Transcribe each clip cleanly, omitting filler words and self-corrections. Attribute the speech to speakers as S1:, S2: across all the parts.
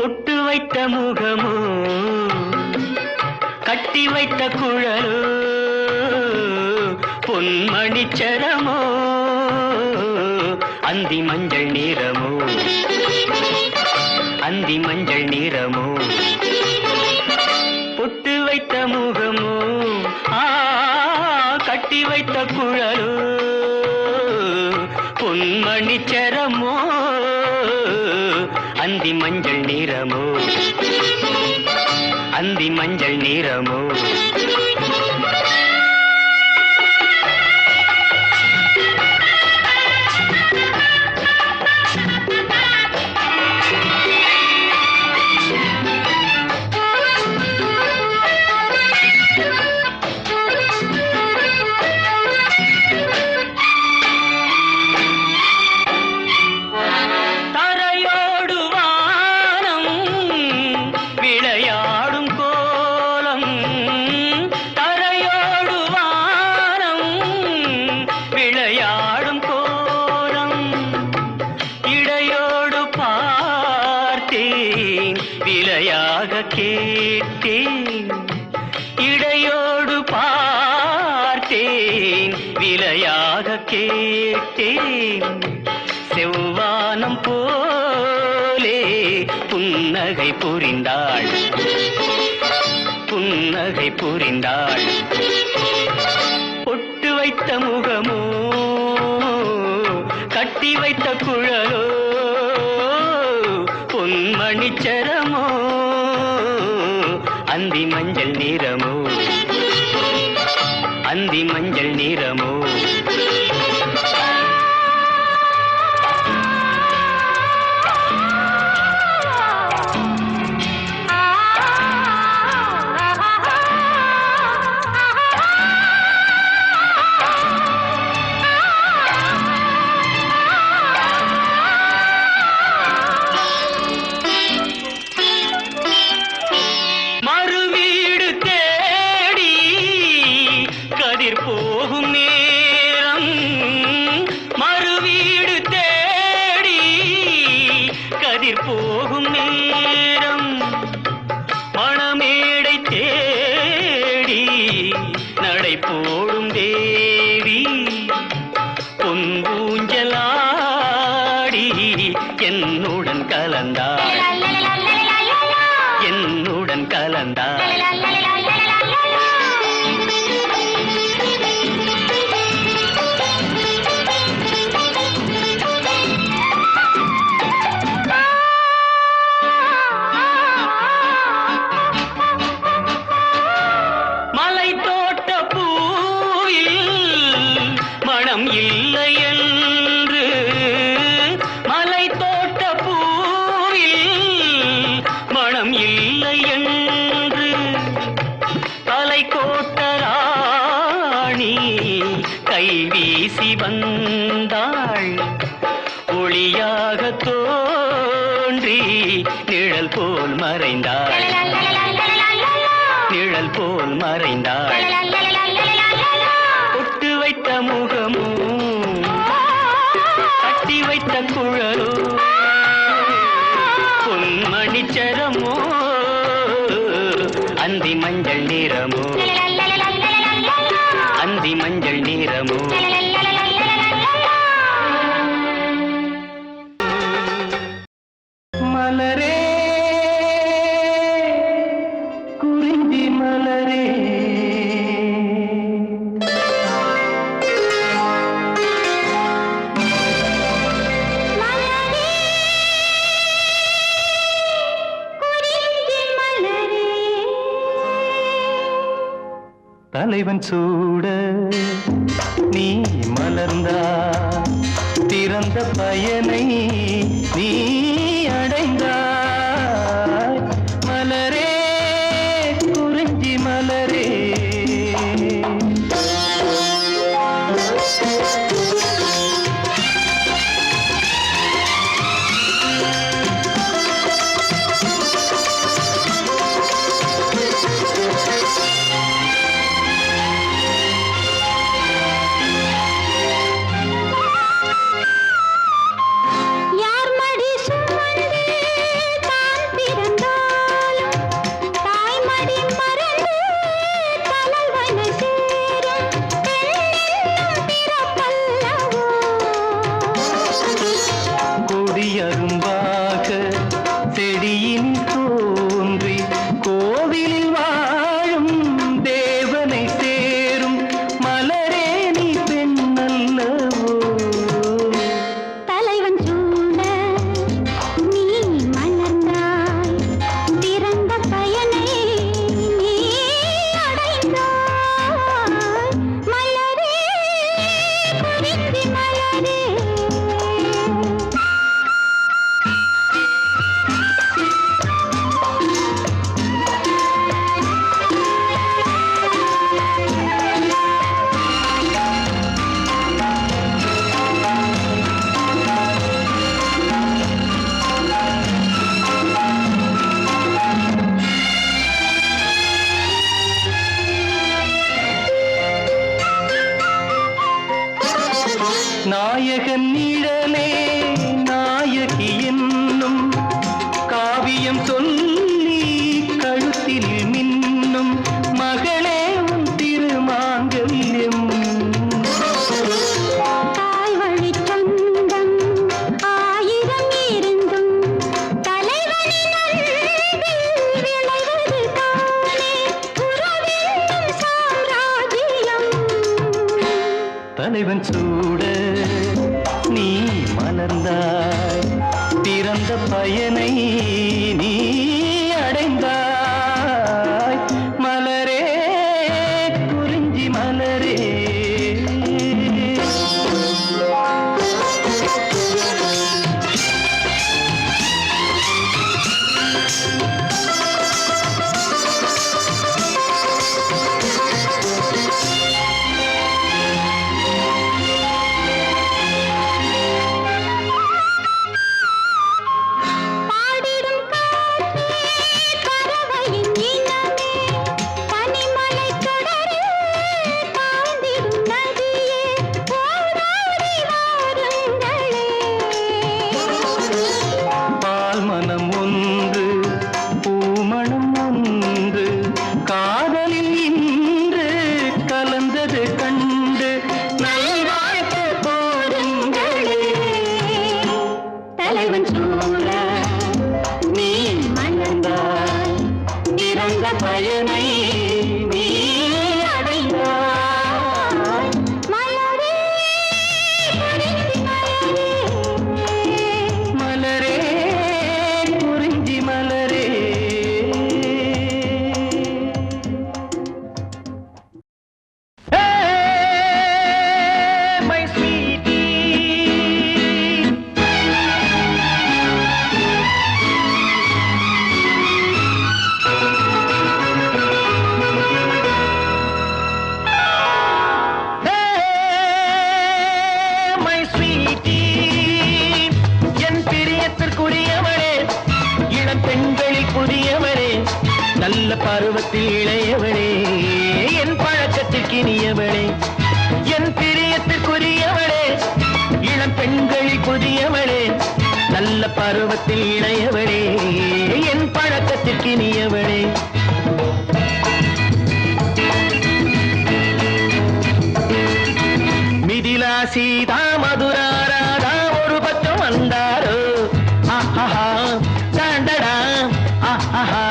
S1: பொட்டு வைத்த முகமோ கட்டி வைத்த குழலோ பொன்மணிச்சரமோ அந்தி மஞ்சள் நிறமோ அந்தி மஞ்சள் நிறமோ பொட்டு வைத்த முகமோ கட்டி வைத்த குழலோ பொன்மணிச்சரமோ அந்தி மஞ்சள் நிறமோ அந்தி மஞ்சள் நிறமோ விலையாக கேட்டேன் இடையோடு பார்த்தேன் விலையாக கேட்டேன் செவ்வானம் போலே புன்னகை புரிந்தாள் புன்னகை புரிந்தாள் பொட்டு வைத்த முகமோ கட்டி வைத்த குழலோ பொன்மணிச்சரமோ அந்தி மஞ்சள் நிறமோ அந்தி மஞ்சள் நிறமோ போகும் நேரம் மறுவீடு தேடி கதிர் போகும் நேரம் மணமேடை தேடி நடை போடும் தேவி பொன்பூஞ்சலாடி என்னுடன் கலந்தாள் என்னுடன் கலந்தாள் இல்லை என்று மலை தோட்ட பூவில் மனம் இல்லை என்று தலை கோட்ட ராணி கை வீசி வந்தாள் ஒளியாக தோன்றி நிழல் போல் மறைந்தாள் நிழல் போல் மறைந்தாள் பொட்டு வைத்த முகமோ கட்டி வைத்த குழலோ பொன்மணிச்சரமோ அந்தி மஞ்சள் நிறமோ அந்தி மஞ்சள் நிறமோ மலரே குறிஞ்சி மலரே தலைவன் சூட நீ மலர்ந்தா பிறந்த பயனை நீ அடைந்தாய் மலரே குறிஞ்சி மலரே
S2: யார் மடி
S1: தலைவன் சூட நீ மலர்ந்தாய் பிறந்த பயனை நீ அடைந்தாய் மலரே குறிஞ்சி மலரே பயனை நீ அடைந்தாய் மலரே மலரே குறிஞ்சி மலரே my sweetie நல்ல பருவத்தில் இளையவளே என் பழக்கத்திற்கு இனியவளே என் பிரியத்திற்குரியவளே இளம் பெண்களில் புதியவளே நல்ல பருவத்தில் இளையவளே என் பழக்கத்திற்கு இனியவளே மிதிலா சீதா மதுரா ராதா ஒரு பக்கம் வந்தாரோ ஆஹா தாண்டடா ஆஹா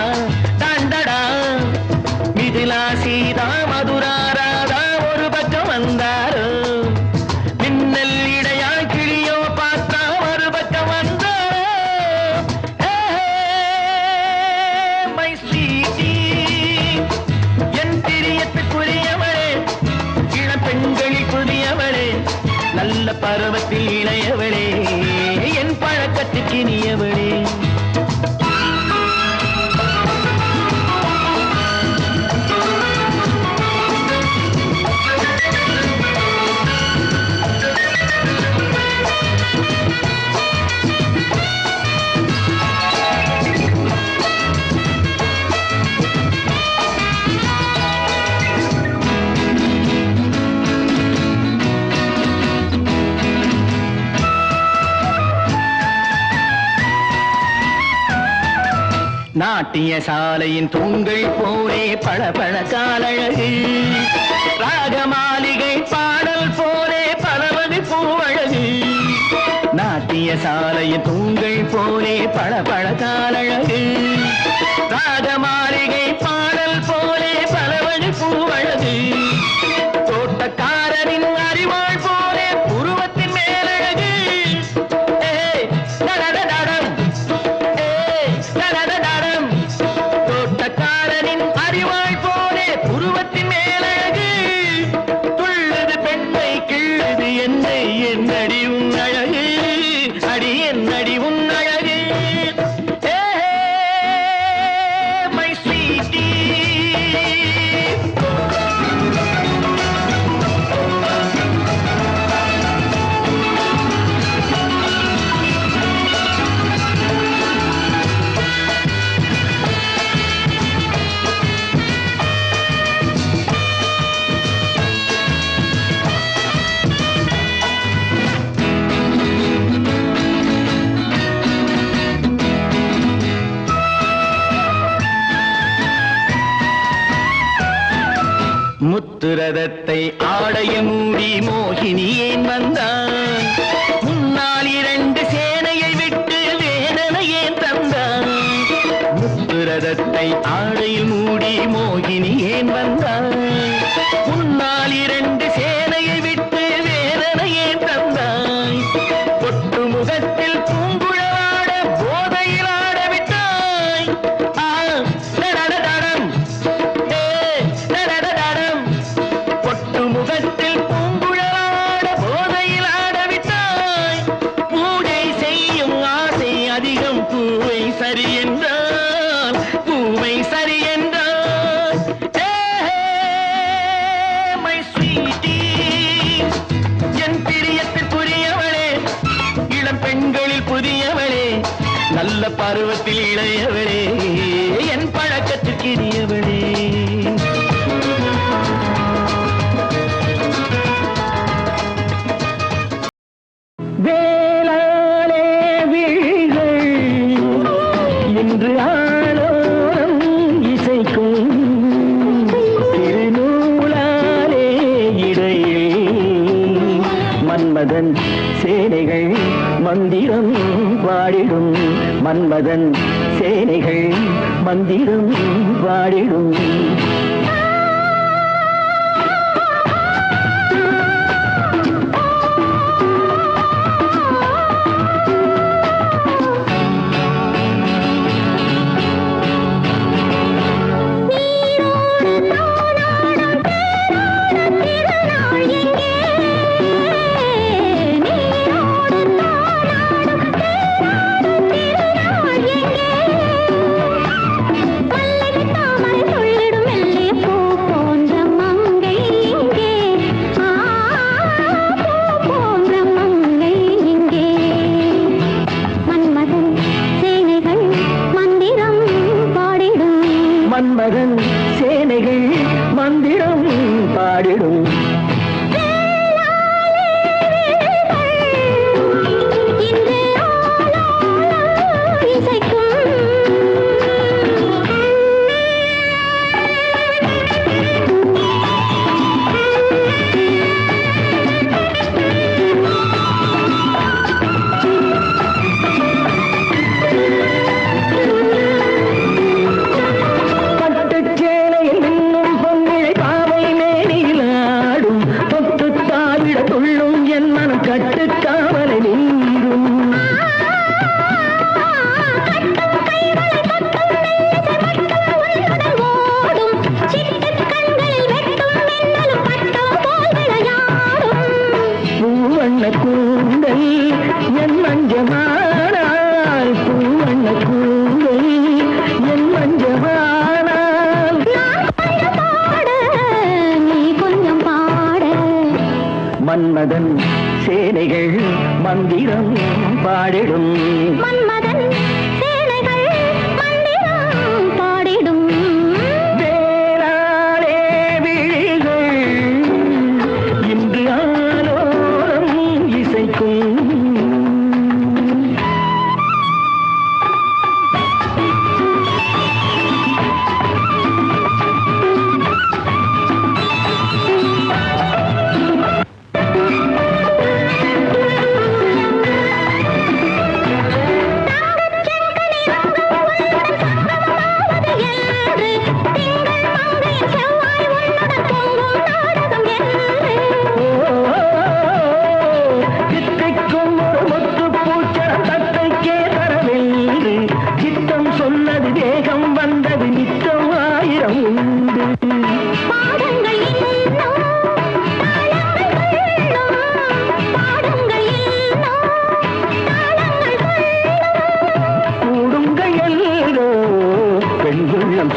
S1: மிதிலா சீதா மதுரா ராதா ஒரு பக்கம் வந்தாரோ மின்னல் இடையா கிளியோ பார்த்தா ஒரு பக்கம் வந்தாரோ மை ஸ்வீட்டி என் பிரியத்துக்குரியவளே இளம் பெண்களில் புதியவளே நல்ல பருவத்தில் இளையவளே என் பழக்கத்துக்கு இனியவளே நாட்டிய சாலையின் தூண்கள் போலே பளபள காலழகு ராகமாளிகை பாடல் போலே பலவகை பூவழகு நாட்டிய சாலையின் தூண்கள் போலே பளபள காலழகு ராகமாளிகை பாடல் போலே பலவகை பூவழகு தோட்டக்காரரின் அறிவாள் போலே புருவத்தின் மேலழகு தோட்டக்காரனின் அறிவாள் போலே புருவத்தின் மேலழகு துள்ளுது பெண்ணை கிள்ளுது என்னை என்னடி உன் அழகு அடி என்னடி உன் அழகு மை ஸ்வீட்டி முத்துரதத்தை ஆடைய மூடி மோகினி ஏன் வந்தான் முன்னால் இரண்டு சேனையை விட்டு வேதனை ஏன் தந்தான் முத்துரதத்தை ஆடையில் மூடி மோகினி ஏன் வந்தான் முன்னால் இரண்டு சேனையை விட்டு வேதனை நல்ல பருவத்தில் இளையவளே என் பழக்கத்திற்கு இனியவளே வேளாளே விழிகள் இன்று ஆளோரம் இசைக்கும் திருநூலாலே இடையில் மன்மதன் சேனைகள் மந்திரம் பாடிடும் மன்மதன் சேனைகள் மந்திரம் பாடிடும் மன்மதன் சேனைகள் மந்திரம் பாடிடும் கூந்தல் என் மஞ்சமானால் பூவண்ண கூந்தல் என் மஞ்சமானால் நீ கொஞ்சம் பாட மன்மதன் சேனைகள் மந்திரம் பாடிடும் மன்மதன் சேனைகள் மந்திரம் பாடிடும் வேளாளே விழிகள் இன்று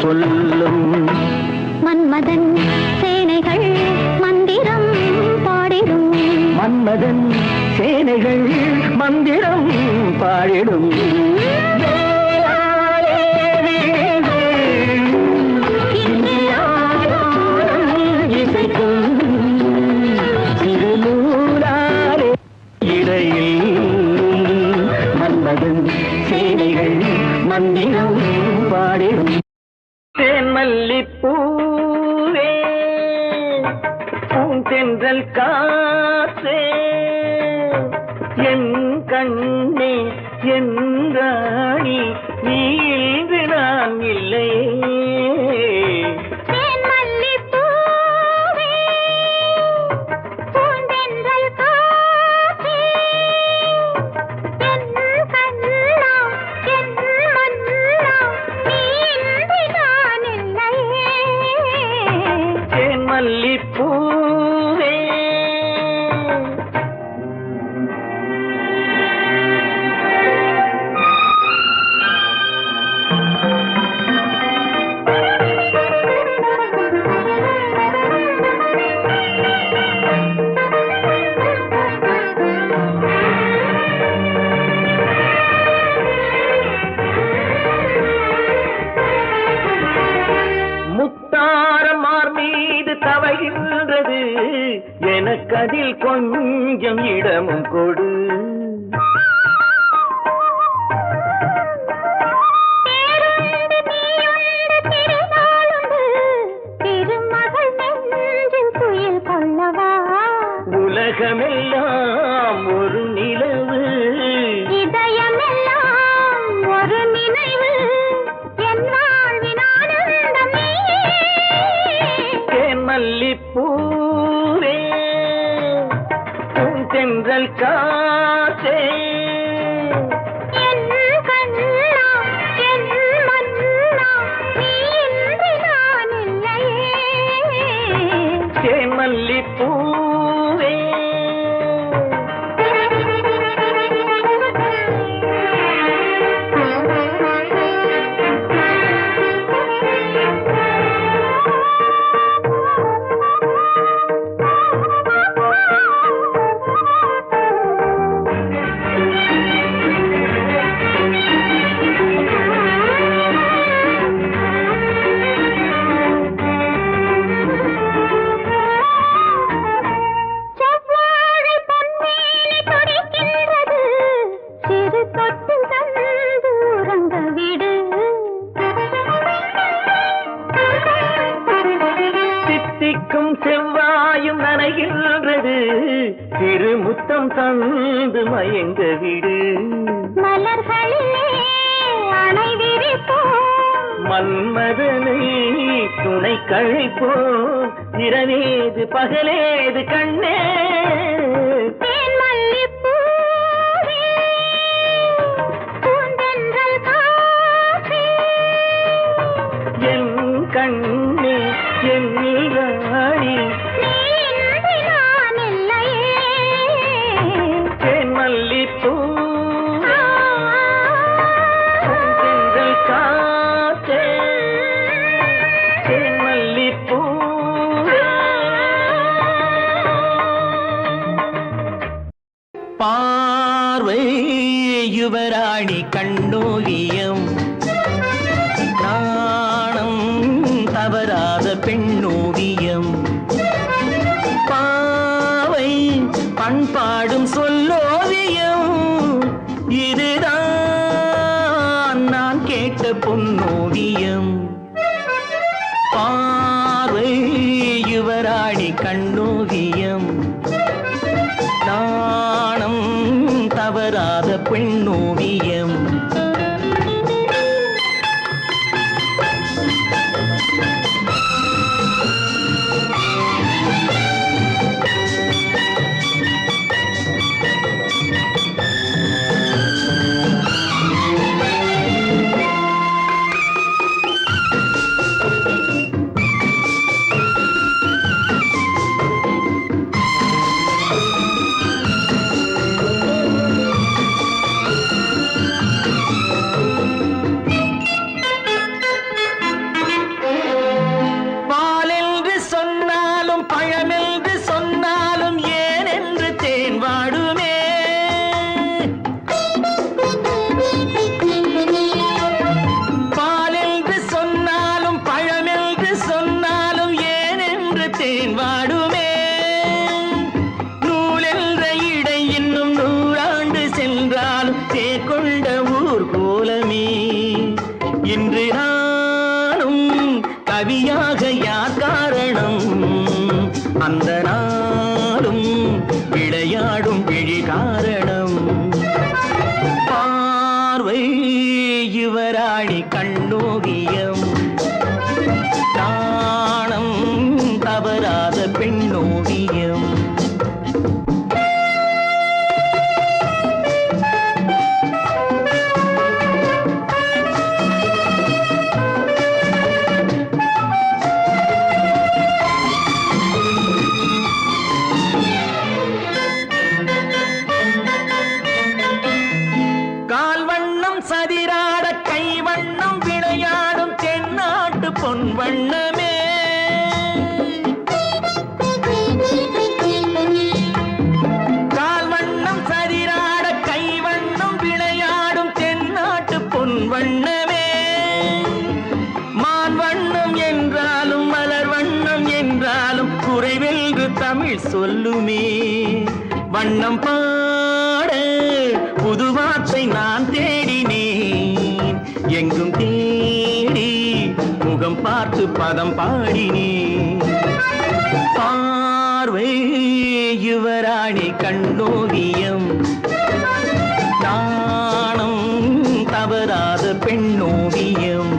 S1: சொல்லும் மன்மதன் சேனைகள் மந்திரம் பாடிடும் மன்மதன் சேனைகள் மந்திரம் பாடிடும் திருநூலாலே இடையில் மன்மதன் சேனைகள் மந்திரம் பாடிடும் தேன்மல்லிப்பூவே பூந்தென்றல் காற்றே என் கண்ணே என் ராணி நீ இன்று நான் இல்லையே மல்லிப்பூவே எனக்கதில் கொஞ்சம் இடமும் கொடு. உலகமெல்லாம் ஒரு நிலவு,
S2: இதயமெல்லாம் ஒரு நினைவு, என் வாழ்வின் ஆனந்தம் நீயே.
S1: தேன்மல்லிப்பூவே பூந்தென்றல் காற்றே,
S2: என் கண்ணா என் மன்னா, நீ இன்றி நான் இல்லையே.
S1: தேன்மல்லிப்பூவே செவ்வாயும் நனைகின்றது, திருமுத்தம் தந்து மயங்க விடு.
S2: மலர்களிலே அணை விரிப்போம்,
S1: மன்மதனை துணை கழிப்போம், இரவேது பகலேது கண்ணே.
S2: தேன்மல்லிப்பூவே பூந்தென்றல் காற்றே,
S1: என் கண்ணே என் ராணி,
S2: நீ இன்றி நான் இல்லையே.
S1: தேன்மல்லிப்பூ பூந்தென்றல் காற்றே, தேன்மல்லிப்பூ. பார்வை யுவராணி கண்ணோவியம், நாணம் தவறாத பெண்ணோவியம், பாவை பண்பாடும் சொல்லோவியம், இதுதான் நான் கேட்ட பொன்னோவியம். பார்வை யுவராணி கண்ணோவியம், நாணம் தவறாத பெண்ணோவியம். கவியாக யார் காரணம், அந்த நாளும் விளையாடும் விழி காரணம். பார்வை யுவராணி கண்ணோவியம், நாணம் தவறாத பெண்ணோவியம். சதிராட கைவண்ணம் விளையாடும் தென்னாட்டு பொன் வண்ணமே, கால்வண்ணம் சதிராட கைவண்ணம் விளையாடும் தென்னாட்டு பொன் வண்ணமே. மான் வண்ணம் என்றாலும் மலர் வண்ணம் என்றாலும் குறைவென்று தமிழ் சொல்லுமே வண்ணம் பாட புது வார்த்தை நான் தேடினேன் எங்கும் தேடி முகம் பார்த்து பதம் பாடினேன் பார்வை யுவராணி கண்ணோவியம் நாணம் தவறாத பெண்ணோவியம்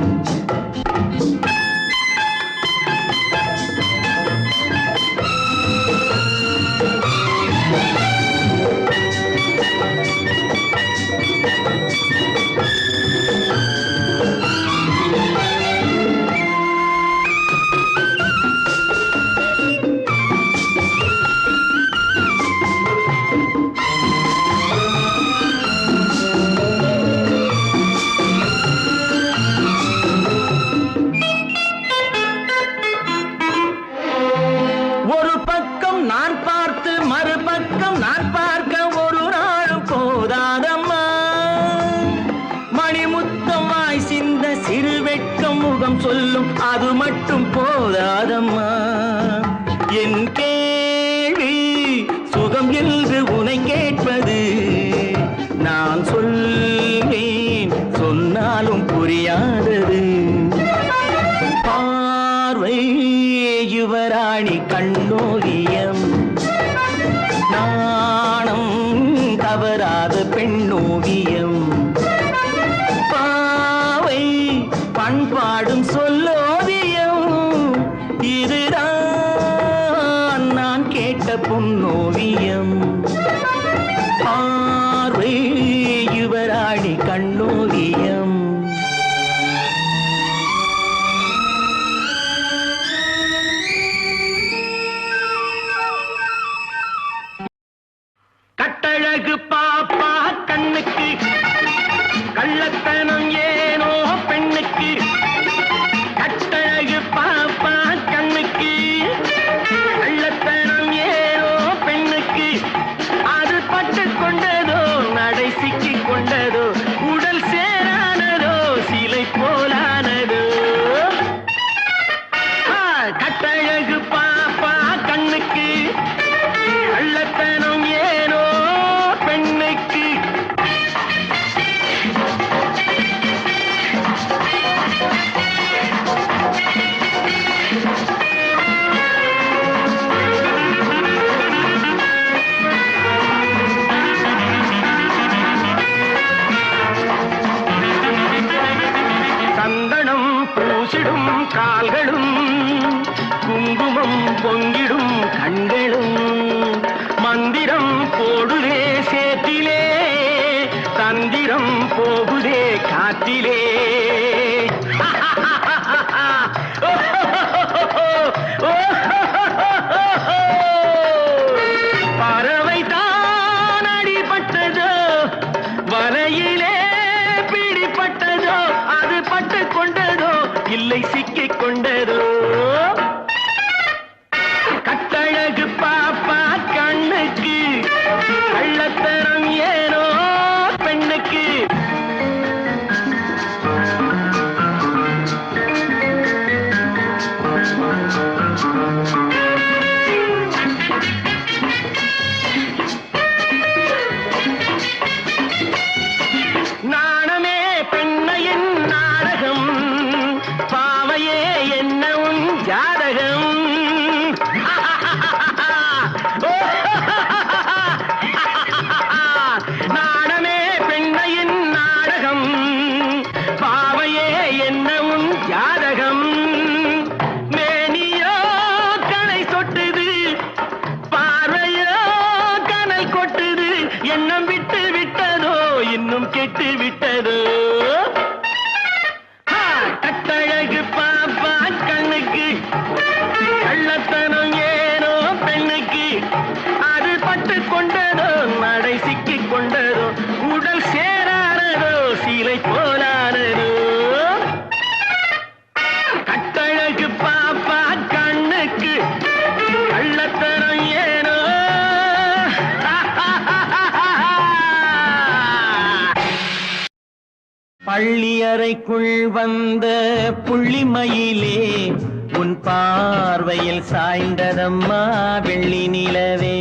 S1: ஒரு பக்கம் நான் பார்த்து மறுபக்கம் நான் பார்க்க ஒரு நாளும் போதாதம்மா மணிமுத்தம் வாய் சிந்த சிறு வெட்கம் முகம் சொல்லும் அது மட்டும் போதாதம்மா என் கேள்வி சுகம் என்று உனை கேட்பது நான் சொல்வேன் சொன்னாலும் புரியாதது பார்வை யுவராணி கண்ணோவியம் நாணம் தவறாத பெண்ணோவியம் பாவை பண்பாடும் சொல்லோவியம் இதுதான் நான் கேட்ட பொன்னோவியம் பார்வை யுவராணி கண்ணோவியம் கட்டழகு பாப்பா கண்ணுக்கு கள்ளத்தனம் ஏனோ பெண்ணுக்கு கட்டழகு பாப்பா கண்ணுக்கு கள்ளத்தனம் ஏனோ பெண்ணுக்கு அது பட்டு கொண்டதோ நடை சிக்கி கொண்டதோ உடல் சேரானதோ சிலை போலானதோ கட்டழகு பாப்பா கண்ணுக்கு கள்ளத்தனம் ஏனோ பெண்ணுக்கு சந்தனம் பூசிடும் கால்களும் குங்குமம் பொங்கிடும் கண்களும் மந்திரம் போடுதே சேற்றிலே தந்திரம் போகுதே காற்றிலே பறவை தான் அடிபட்டதோ வலையிலே பிடிப்பட்டதோ அது பட்டு கொண்டதோ இல்லை சிக்கிக் கொண்டதோ கட்டழகு பாப்பா கண்ணுக்கு கள்ளத்தனம் ஏனோ பெண்ணுக்கு நாணமே பெண்ணையின் நாடகம் பாவையே என்ன உன் ஜாதகம் நாடமே பெண்ணையின் நாடகம் பாவையே என்ன உன் ஜாதகம் மேனியோ கனை சொட்டுது பார்வையோ கனல் கொட்டுது எண்ணம் விட்டு விட்டதோ இன்னும் கெட்டு விட்டதோ கட்டழகு பாப்பா கண்ணுக்கு கள்ளத்தனம் ஏனோ பெண்ணுக்கு அது பட்டு கொண்டதோ நடை சிக்கிக் கொண்டதோ உடல் சேரானதோ சீலை போலானதோ கட்டழகு பாப்பா கண்ணுக்கு கள்ளத்தனம் ஏனோ பள்ளி அறைக்குள் வந்த புள்ளிமயிலே உன் பார்வையில் சாய்ந்ததம்மா வெள்ளி நிலவே.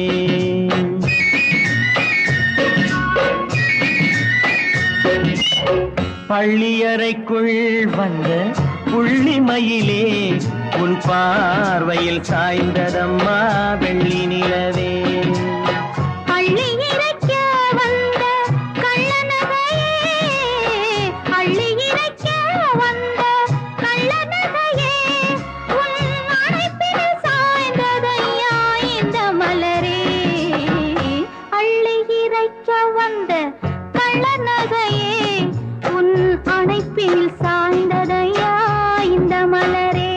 S1: பள்ளியறைக்குள் வந்த புள்ளிமயிலே உன் பார்வையில் சாய்ந்ததம்மா வெள்ளி நிலவே.
S2: அள்ளி இறைக்க வந்த கள்ளநகையே, அள்ளி இறைக்க வந்த கள்ளநகையே, உன் அணைப்பில் சாய்ந்ததையா இந்த மலரே. அள்ளி இறைக்க வந்த கள்ளநகையே, உன் அணைப்பில் சாய்ந்ததையா இந்த மலரே.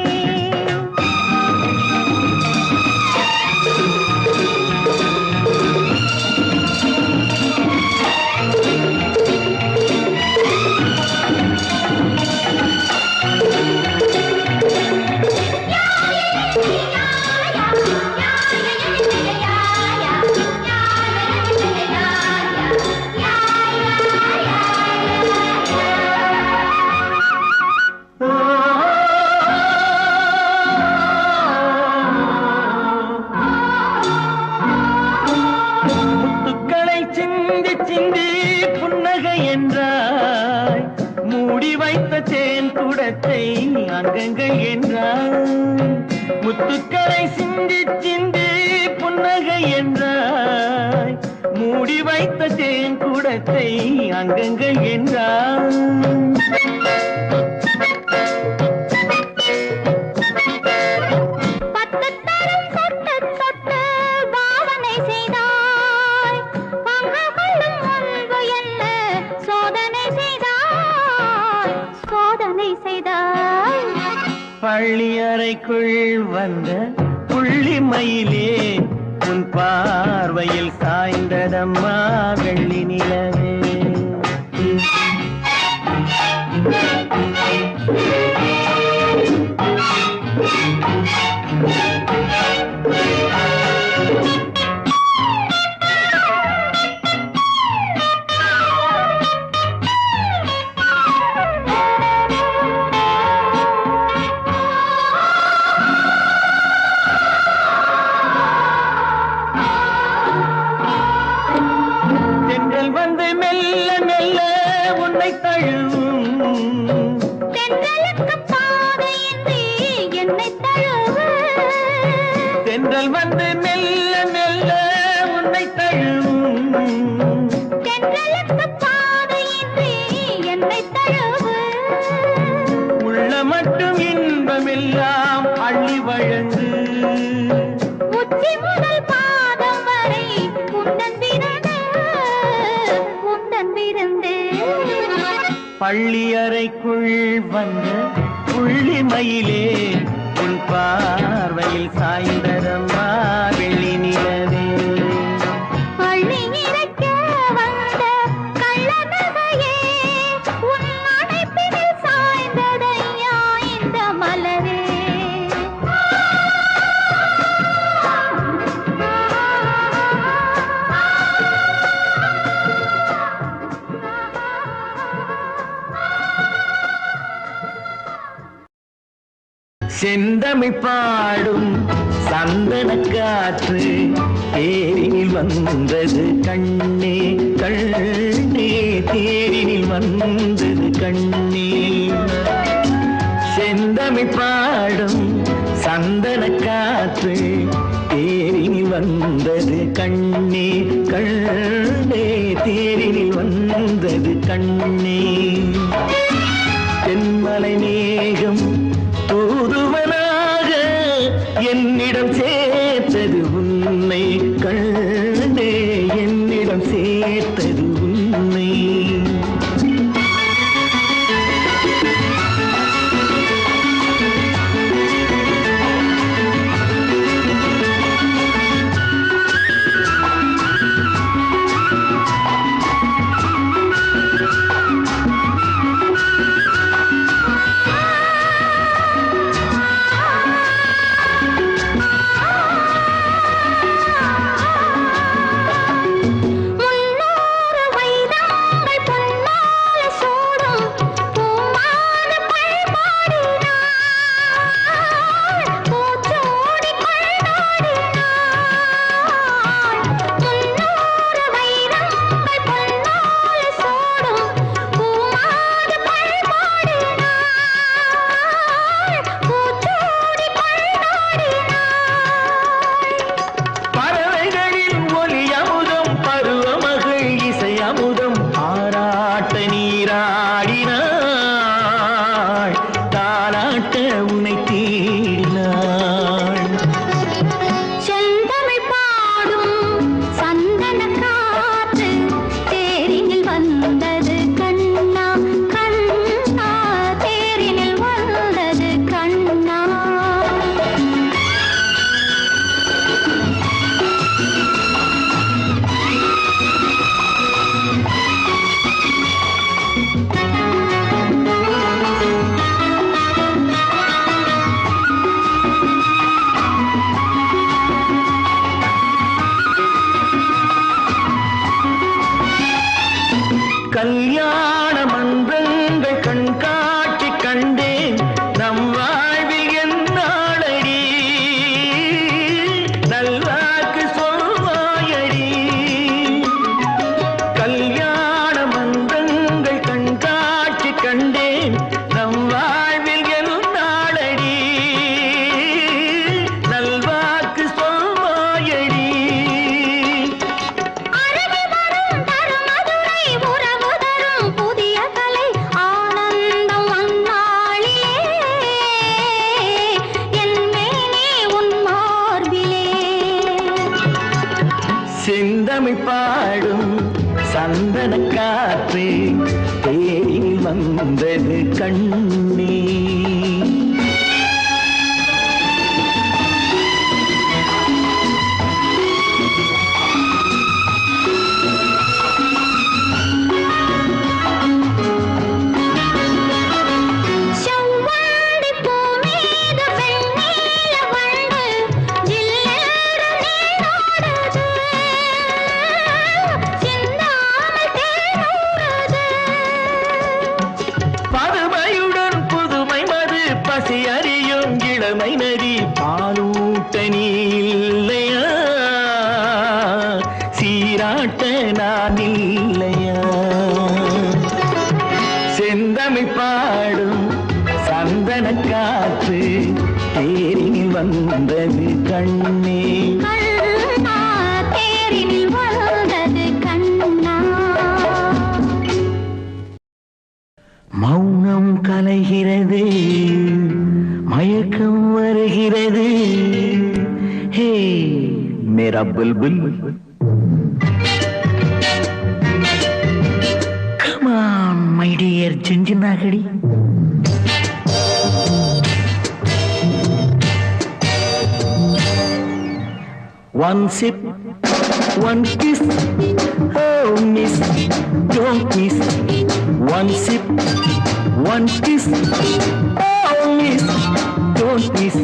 S1: முத்துக்களை சிந்தி சிந்தி புன்னகை என்றாய், மூடி வைத்த தேன் குடத்தை அங்கங்கள் என்றாய். முத்துக்களை சிந்தி சிந்தி புன்னகை என்றாய், மூடி வைத்த தேன் குடத்தை அங்கங்கள் என்றாய்.
S2: பத்து தரம் தொட்டு தொட்டு பாவனை செய்தாய், பங்கு கொள்ளும் முன்பு என்ன சோதனை செய்தாய், சோதனை செய்தாய்.
S1: பள்ளியறைக்குள் வந்த புள்ளிமயிலே உன் பார்வையில் சாய்ந்ததம்மா வெள்ளி நிலவே. தென்றல் வந்து மெல்ல மெல்ல உன்னை தழுவும்,
S2: தென்றலுக்கு பாதையின்றி என்னை தழுவு,
S1: தென்றல் வந்து மெல்ல மெல்ல உன்னை தழுவும்.
S2: தென்றலுக்கு பாதையின்றி என்னை தழுவு.
S1: உள்ள மட்டும் இன்பமெல்லாம் அள்ளி வழங்கு,
S2: உச்சி முதல் பாதம் வரை உந்தன் விருந்து, உந்தன் விருந்து.
S1: பள்ளியறைக்குள் வந்த புள்ளிமயிலே உன் பார்வையில் சாய்ந்ததம்மா வெள்ளி நிலவே.
S2: அள்ளி இறைக்க வந்த கள்ளநகையே, உன் அணைப்பில் சாய்ந்ததையா இந்த மலரே.
S1: செந்தமிழ் பாடும் சந்தன காற்று தேரினில் வந்தது கண்ணே கண்ணே, தேரினில் வந்தது கண்ணே. செந்தமிழ் பாடும் சந்தன காற்று தேரினில் வந்தது கண்ணே கண்ணே, தேரினில் வந்தது கண்ணே. தென்மலை மேகம் தூதுவனாக என்னிடம் சேர்த்தது உன்னை கண்ணே, என்னிடம் சேர்த்தது உன்னை. கண்டேன் நம் வாழ்வில் என்னாளடி நல்வாக்கு சொல்வாயடி கல்யாண மன்றங்கள் கண்காட்சி கண்டேன் நம் வாழ்வில் என்னாளடி நல்வாக்கு சொல்வாயடி
S2: அருகே வரும் தருமதுரை உறவு தரும் புதிய கலை ஆனந்தம் அந்நாளிலே என் மேனே உன் மார்பிலே
S1: செந்தமிழ் பாடும் சந்தன காற்று தேரில் வந்தது கண்ணே
S2: செவ்வாழை பூ மீது வெண்ணில வண்டு ஜில்லென்று நீராடுது சிந்தாமல் தேனூறுது
S1: பதுமையுடன் புதுமை மது பசி அறியும் இளமை நதி பாலூட்ட நீ இல்லையா சீராட்ட நான் இல்லையா செந்தமிழ் பாடும் சந்தன காற்று தேரில் வந்தது கண்ணே
S2: கண்ணா தேரினில் வந்தது கண்ணா
S1: மௌனம் கலைகிறது மயக்கம் வருகிறது ஹே மேரா Bulbul Come on, my dear Jinjinagadi. One sip, one kiss, oh miss, don't miss. One sip, one kiss, oh miss, don't miss.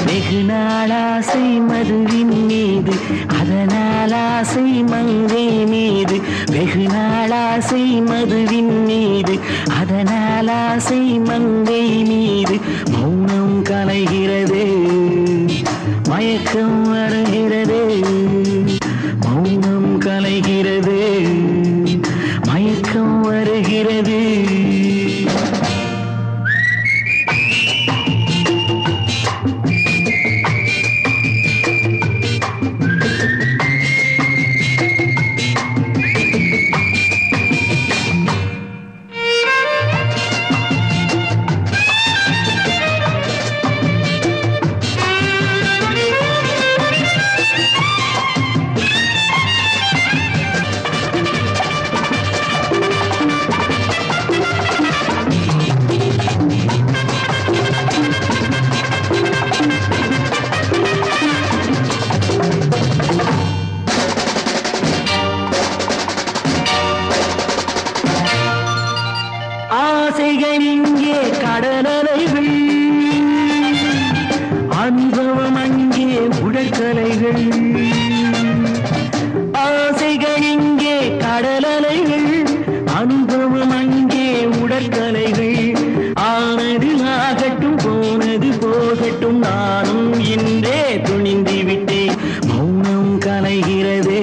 S1: வெகு நாளாசை மதுவின் மீது அதனால் ஆசை மங்கை மீது வெகு நாளாசை மதுவின் மீது அதனால் ஆசை மங்கை மீது மௌனம் கலைகிறது மயக்கம் வருகிறது மௌனம் கலைகிறது மயக்கம் வருகிறது ஆசைகள் இங்கே கடலலைகள் அனுபவம் அங்கே உடற்கலைகள் ஆசைகள் இங்கே கடலலைகள் அனுபவம் அங்கே உடற்கலைகள் ஆனது ஆகட்டும் போனது போகட்டும் நானும் இன்றே துணிந்து விட்டேன் மௌனம் கலைகிறது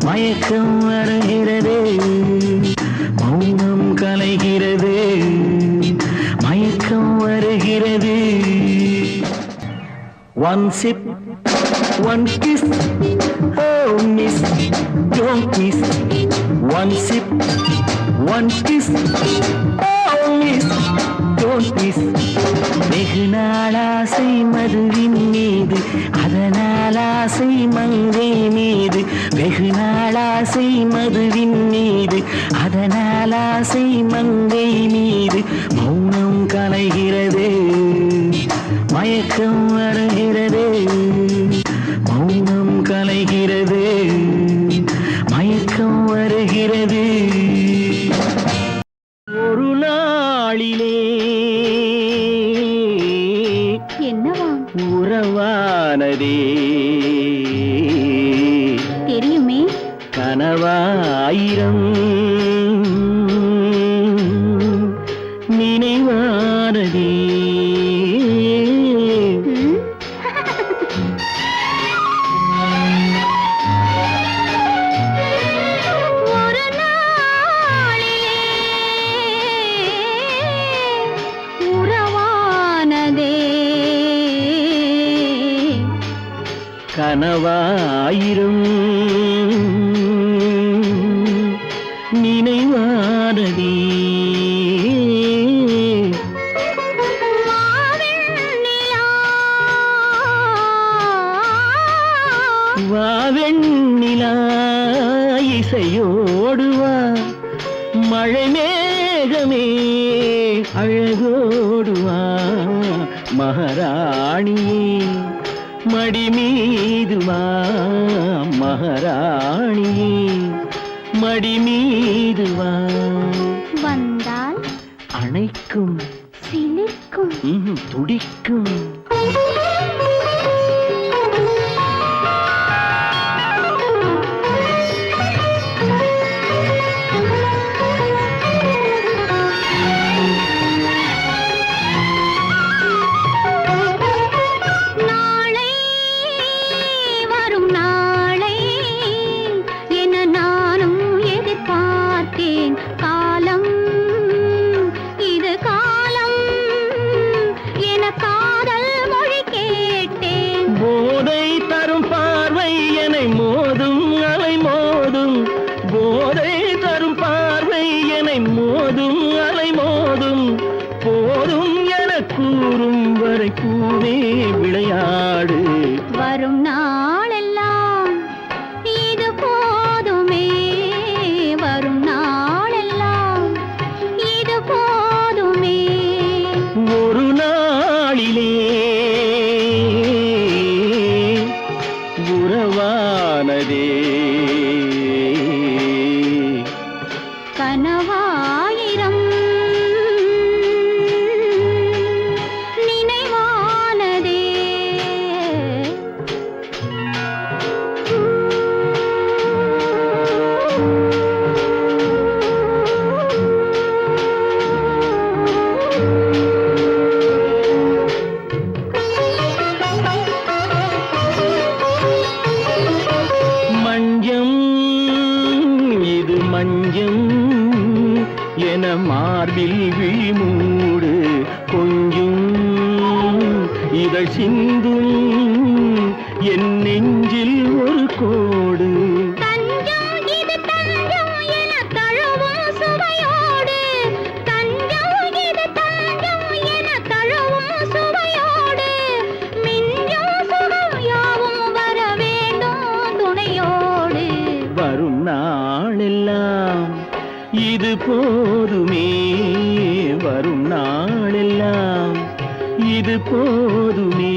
S1: மயக்கம் வருகிறது மௌனம் கலைகிறது மயக்கம் வருகிறது One sip, one kiss, oh miss, don't miss. One sip, one kiss, oh miss, don't miss. வெகு நாளாசை மதுவின் மீது அதனால் ஆசை மங்கை மீது வெகு நாளாசை மதுவின் மீது அதனால் ஆசை மங்கை மீது மௌனம் கலைகிறது மயக்கம் வருகிறது மௌனம் கலைகிறது மயக்கம் வருகிறது ஒரு நாளிலே
S2: என்னவாம்
S1: உறவானதே
S2: தெரியுமே
S1: கனவாயிரம் நினைவா நினைவானதே.
S2: ஒரு நாளிலே உறவானதே.
S1: கனவாயிரும் நினைவானதே. வாவெண்ணிலா இசையோடுவா மழை மேகமே அழகோடுவா மகாராணியே மடி மீதுவா மகாராணியே மடி மீதுவா.
S2: வந்தால்
S1: அணைக்கும்
S2: சிலிர்க்கும்
S1: துடிக்கும்.
S2: நாளை வரும் நாளை என நானும் எதிர்பார்த்தேன். காலம் இது காலம் என காதல் மொழி கேட்டேன்.
S1: போதை தரும் பார்வை என்னை மோதும் அலை மோதும். போதை தரும் பார்வை என்னை மோதும் அலை மோதும். போதும் என கூறும் வரை பூவே விளையாடு.
S2: வரும் நாளெல்லாம் இது போதுமே. வரும் நாளெல்லாம் இது போதுமே.
S1: ஒரு நாளிலே உறவானதே.
S2: கனவாயிரம் நினைவானதே.
S1: மஞ்சம் இது மஞ்சம் என மார்பில் விழிமூடு. கொஞ்சம் இதழ் சிந்தும் என் நெஞ்சில் ஒரு கோடு.
S2: தஞ்சம் இது தஞ்சம் என தழுவும் சுவையோடு. தஞ்சம் இது தஞ்சம் என தழுவும் சுவையோடு. மிஞ்சும் சுகம் யாவும் வர வேண்டும் துணையோடு.
S1: வரும் நாளெல்லாம் இது போதுமே. வரும் நாளெல்லாம் இது போதுமே.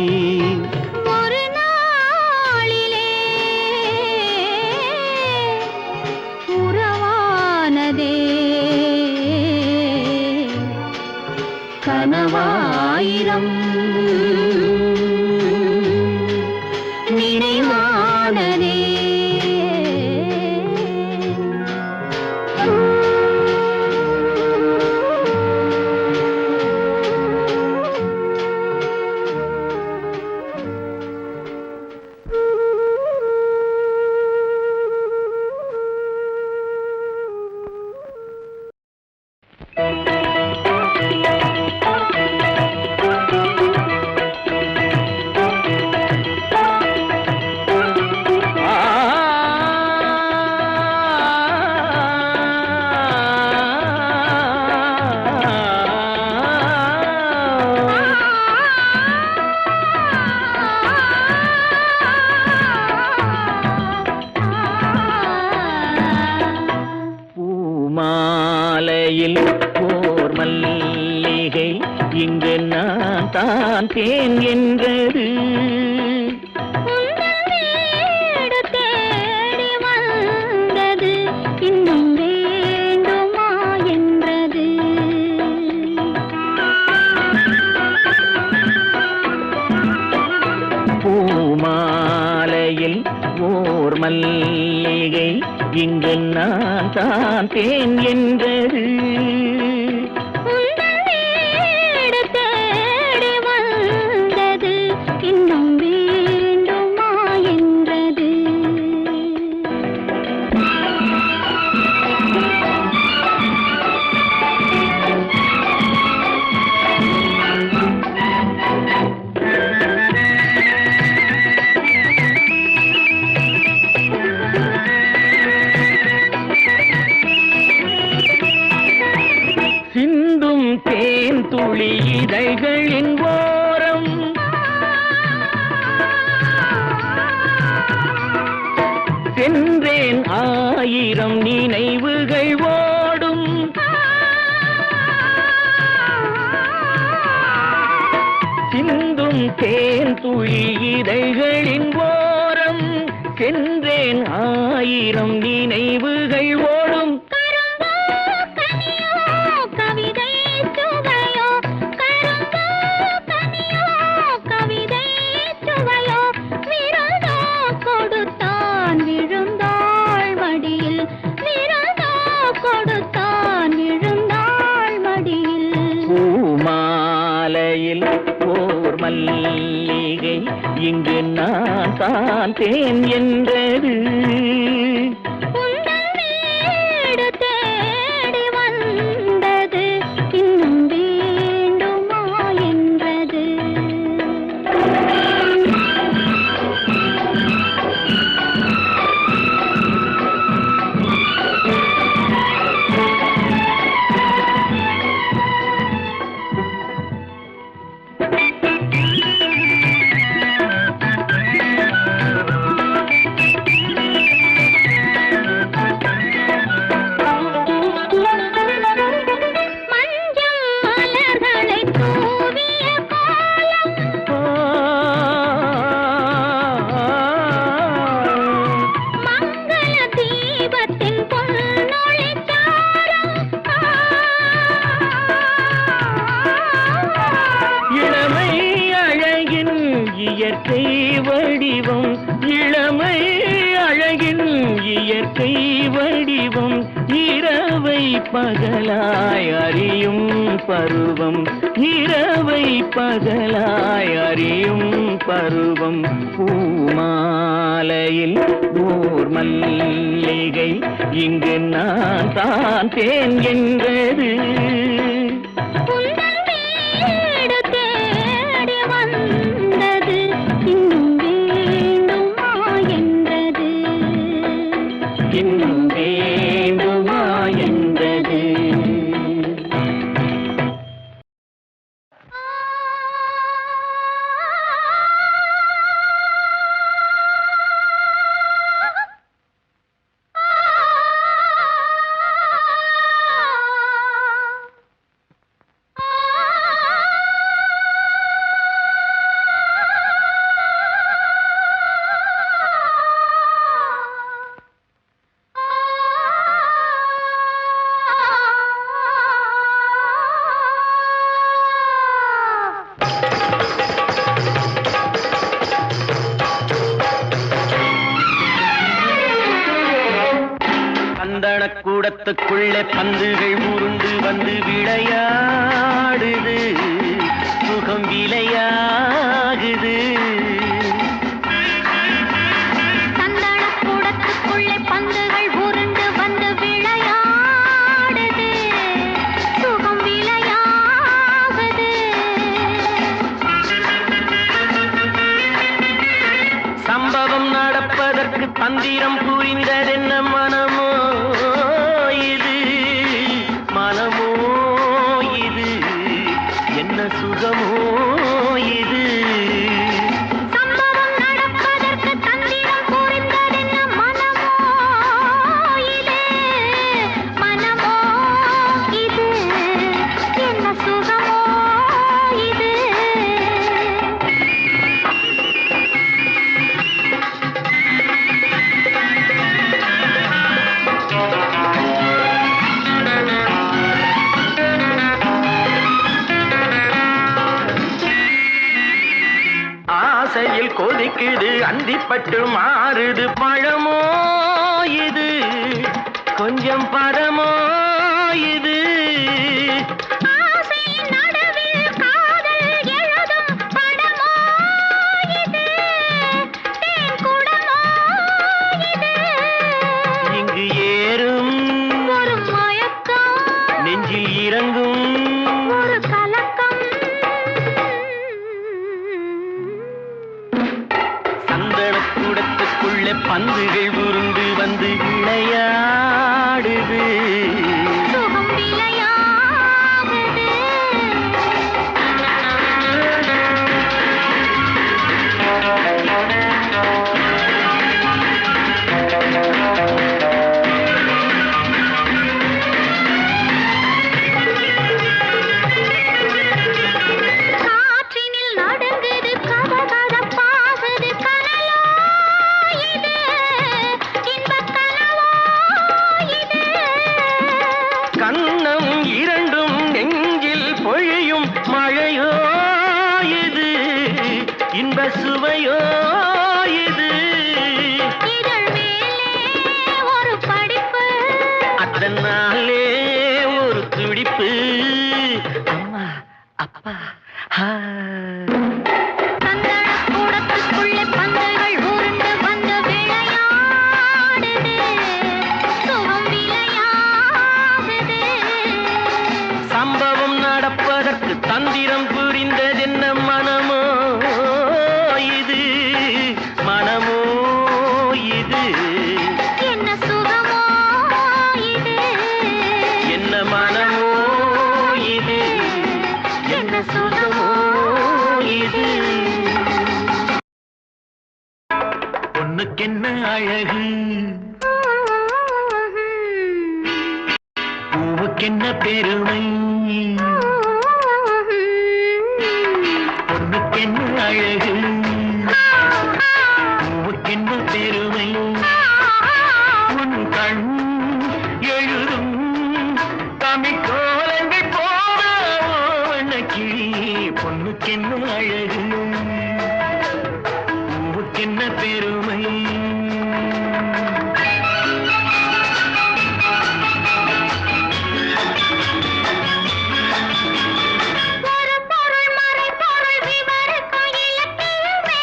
S2: ஒரு நாளிலே உறவானதே.
S1: கனவாயிரம்
S2: நினைவானதே.
S1: பூமாலையில் ஓர் மல்லிகை இங்கு நான் தான் தேன் என்றது.
S2: உந்தன் வீடு தேடி வந்தது இன்னும் வேண்டுமா என்றது.
S1: பூமாலையில் ஓர் மல்லிகை இங்கு நான் தான் தேன் என்றது.
S2: உந்தன் வீடு
S1: இதழ்களின் ஓரம் சென்றேன் ஆயிரம் நினைவுகள் ஓடும் சிந்தும் தேன் துளி இதழ்களின் ஓரம் சென்றேன் ஆயிரம் நினைவுகள் ஓடும்
S2: கவிதை சுவையோ கரும்போ கனியோ கவிதை சுவையோ விருந்தோ கொடுத்தான் விழுந்தாள் மடியில் விருந்தோ கொடுத்தான் விழுந்தாள் மடியில்
S1: பூமாலையில் ஓர் மல்லிகை இங்கு நான் தான் தேன் என்றது
S2: உந்தன் வீடு தேடி வந்தது இன்னும் வேண்டுமா என்றது மஞ்சள் மலர்களை தூவிய கோலம் மங்கள தீபத்தின் பொன்னொளி சாரம்
S1: இளமை அழகின் இயற்கை வடிவம் இளமை அழகின் இயற்கை வடிவம் இரவை பகலாய் அறியும் பருவம் இரவை பகலாய் அறியும் பருவம் பூமாலையில் ஓர் மல்லிகை இங்கு நான் தான் தேன் என்றது
S2: உந்தன் வீடு தேடி வந்தது இன்னும் வேண்டுமா என்றது
S1: இன்னும் வேண்டுமா என்றது கூடத்துக்குள்ளே பந்துகள் உருண்டு வந்து விளையாடுது சுகம் விளையாகுது
S2: கூடத்துக்குள்ளே பந்துகள் உருண்டு வந்து விளையாடுது சுகம் விளையாகுது
S1: சம்பவம் நடப்பதற்கு தந்திரம் புரிந்ததென்ன மனமோ இது மனமோ இது என்ன சுகமோ இது
S2: சம்பவம் நடப்பதற்கு தந்திரம் புரிந்ததென்ன மனமோ இது மனமோ இது என்ன சுகமோ இது
S1: ஆசையில் கொதிக்குது அந்திப்பட்டு மாறுது பழமோ இது கொஞ்சம் பதமோ இது
S2: ஆசையின் நடுவில் காதல் எழுதும் படமோ இது தேன் குடமோ இது
S1: இங்கு ஏறும்
S2: ஒரு மயக்கம்
S1: நெஞ்சில் இறங்கும்
S2: ஒரு கலக்கம்
S1: சந்தனக்கூடத்துக்குள்ளே பந்துகள் உருண்டு வந்து விளையாடுது
S2: சுகம் விளையாகுது
S1: இன்ப சுவையோ இது
S2: இதழ் மேலே ஒரு படிப்பு
S1: அதனாலே ஒரு துடிப்பு அம்மா அப்பா
S2: சந்தனக் கூடத்துக்குள்ளே பந்துகள் உருண்டு வந்து விளையாடுது சுகம் விளையாடுது
S1: சம்பவம் நடப்பதற்கு தந்திரம் புரிந்ததென்ன மனமோ இது மனமோ இது
S2: என்ன சுகமோ இது
S1: என்ன மனமோ இது என்ன சுகமோ இது பொண்ணுக்கென்ன அழகு பூவுக்கென்ன பெருமை பொண்ணுக்கென்ன அழகு பூவுக்கென்ன பெருமை உன் கண் எழுதும் தமிழ்கோலங்கள் போன கிளி பொண்ணுக்கென்ன அழகு பூவுக்கென்ன பெருமை
S2: ஒரு பொருள் மறை பொருள் விவரிக்கும் இலக்கியமே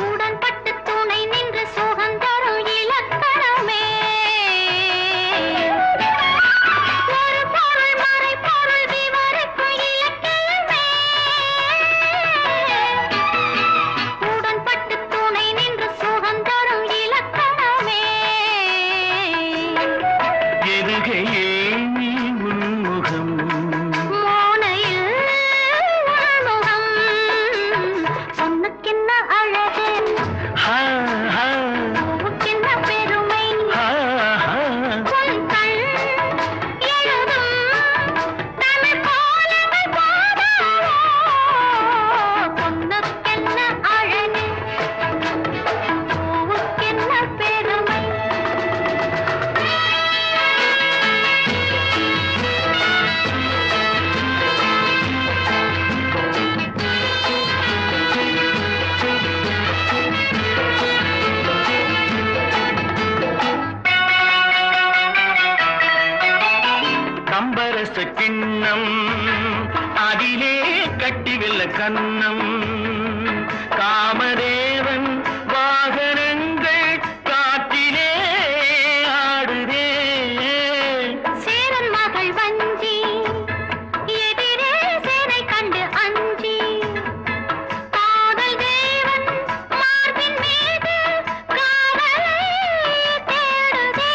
S2: உடன்பட்டு துணை நின்று சுகந்தரும் இலக்கணமே ஒரு பொருள் மறை பொருள் விவரிக்கும் இலக்கியமே உடன்பட்டு துணை நின்று சுகந்தரும் இலக்கணமே
S1: எதுகையே நீ உன்முகம்
S2: மோனையில் உள்முகம் பொண்ணுக்கென்ன அழகு
S1: ஹா ஹா
S2: பூவுக்கென்ன பெருமை
S1: ஹா ஹா
S2: உன் கண் எழுதும் தமிழ் கோலங்கள் போதாவோ பொண்ணுக்கென்ன அழகு பூவுக்கென்ன பெருமை
S1: கம்பரச கிண்ணம் அதிலே கட்டிவில்ல கண்ணம் காமதேவன் வாகனங்கள் காற்றிலே ஆடுதே
S2: சேரன் மகள் வஞ்சி எதிரே சேனை கண்டு அஞ்சி காதல் தேவன் மார்பின் மீது காவலை தேடுதே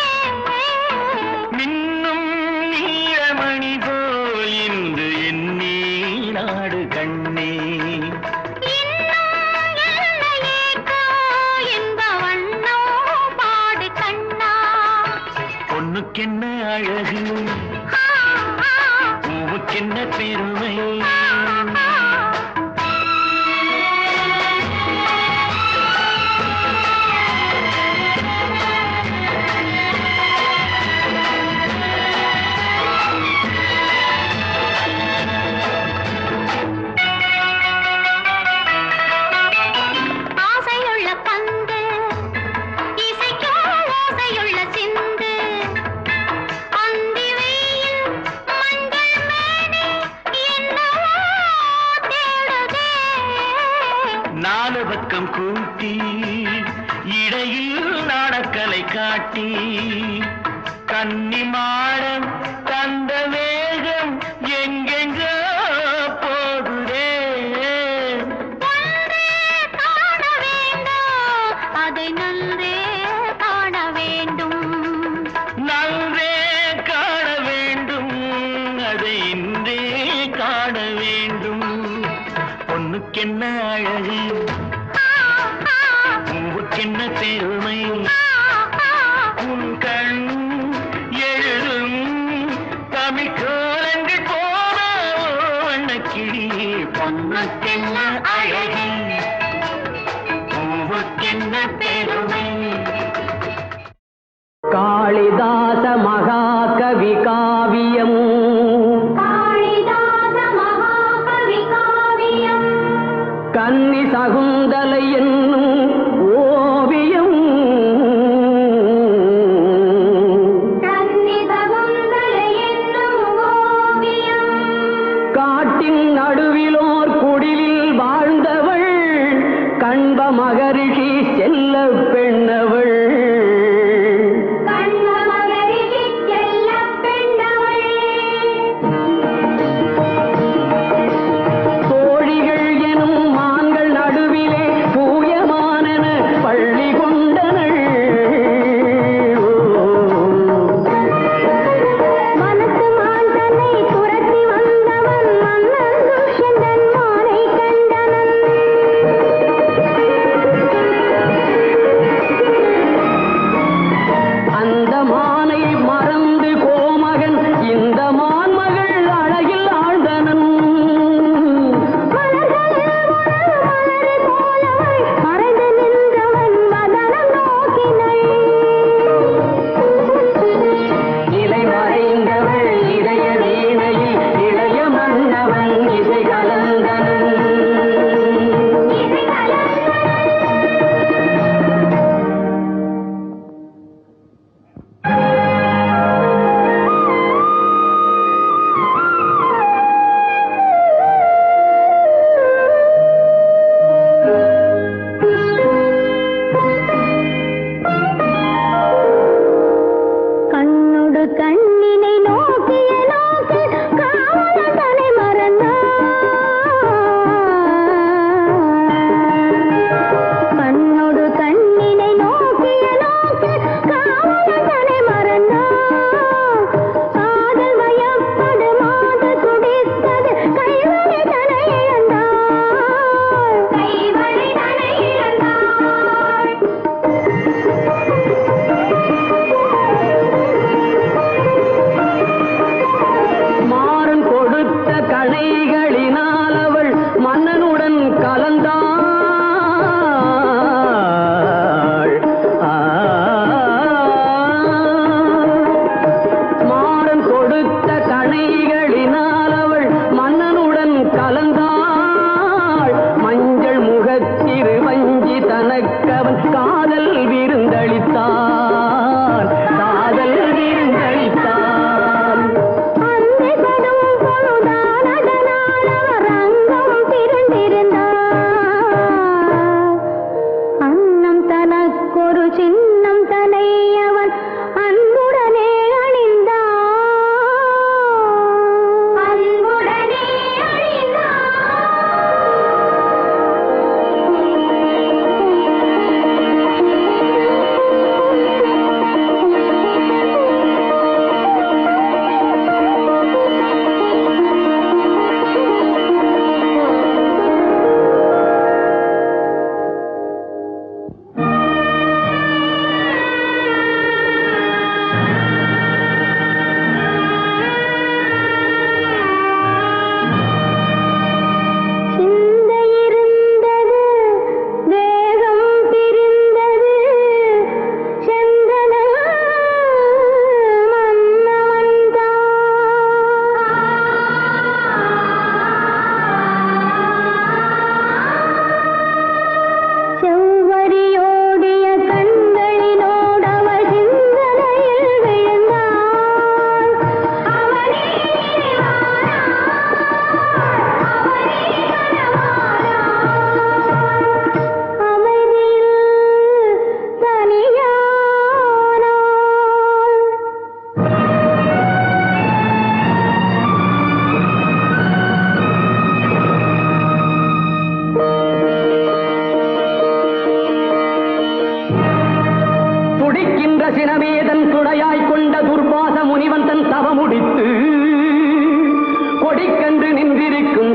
S1: மின்னும் நீலமணி போல் இன்று என் நாடு கண்ணே
S2: இன்னும் என்ன ஏக்கோ என்ப வண்ணோ பாடு கண்ணா
S1: பொண்ணுக்கென்ன அழகு
S2: ஆ, ஆ,
S1: பூவுக்கென்ன பெருமை
S2: ஆ, ஆ. ஆசையுள்ள பந்து இசைக்கோ ஓசையுள்ள சிந்து அந்தி வெயில் மஞ்சள் மேனி என்னவோ தேடுதே
S1: நாலு பக்கம் கூட்டி இடையில் நாடக்கலை காட்டி கன்னி மாடம் தந்த வேகம் எங்கெங்கோ போகுதே
S2: ஒன்றே காண வேண்டும் அதை நன்றே காண வேண்டும்
S1: நன்றே காண வேண்டும் அதை இன்றே காண வேண்டும் பொண்ணுக்கென்ன அழகு பூவுக்கென்ன பெருமை உன் கண் எழுதும் தமிழ்கோலங்கள் போன வண்ணக்கிளி பொண்ணுக்கென்ன அழகு பூவுக்கென்ன பெருமை
S3: காளிதாச மகாகவி காவியம்
S2: காளிதாச மகாகவி காவியம்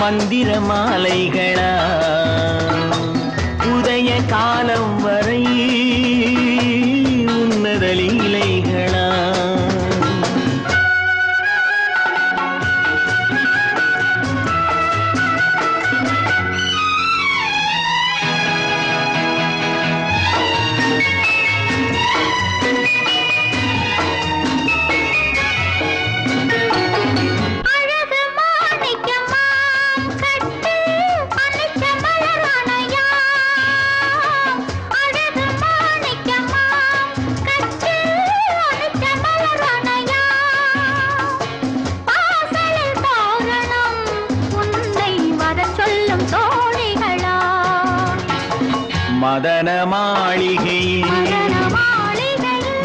S1: மந்திர மாலைகளா உதய காலம் வரை உன்னத லீலைகளா மதன மாளிகையில்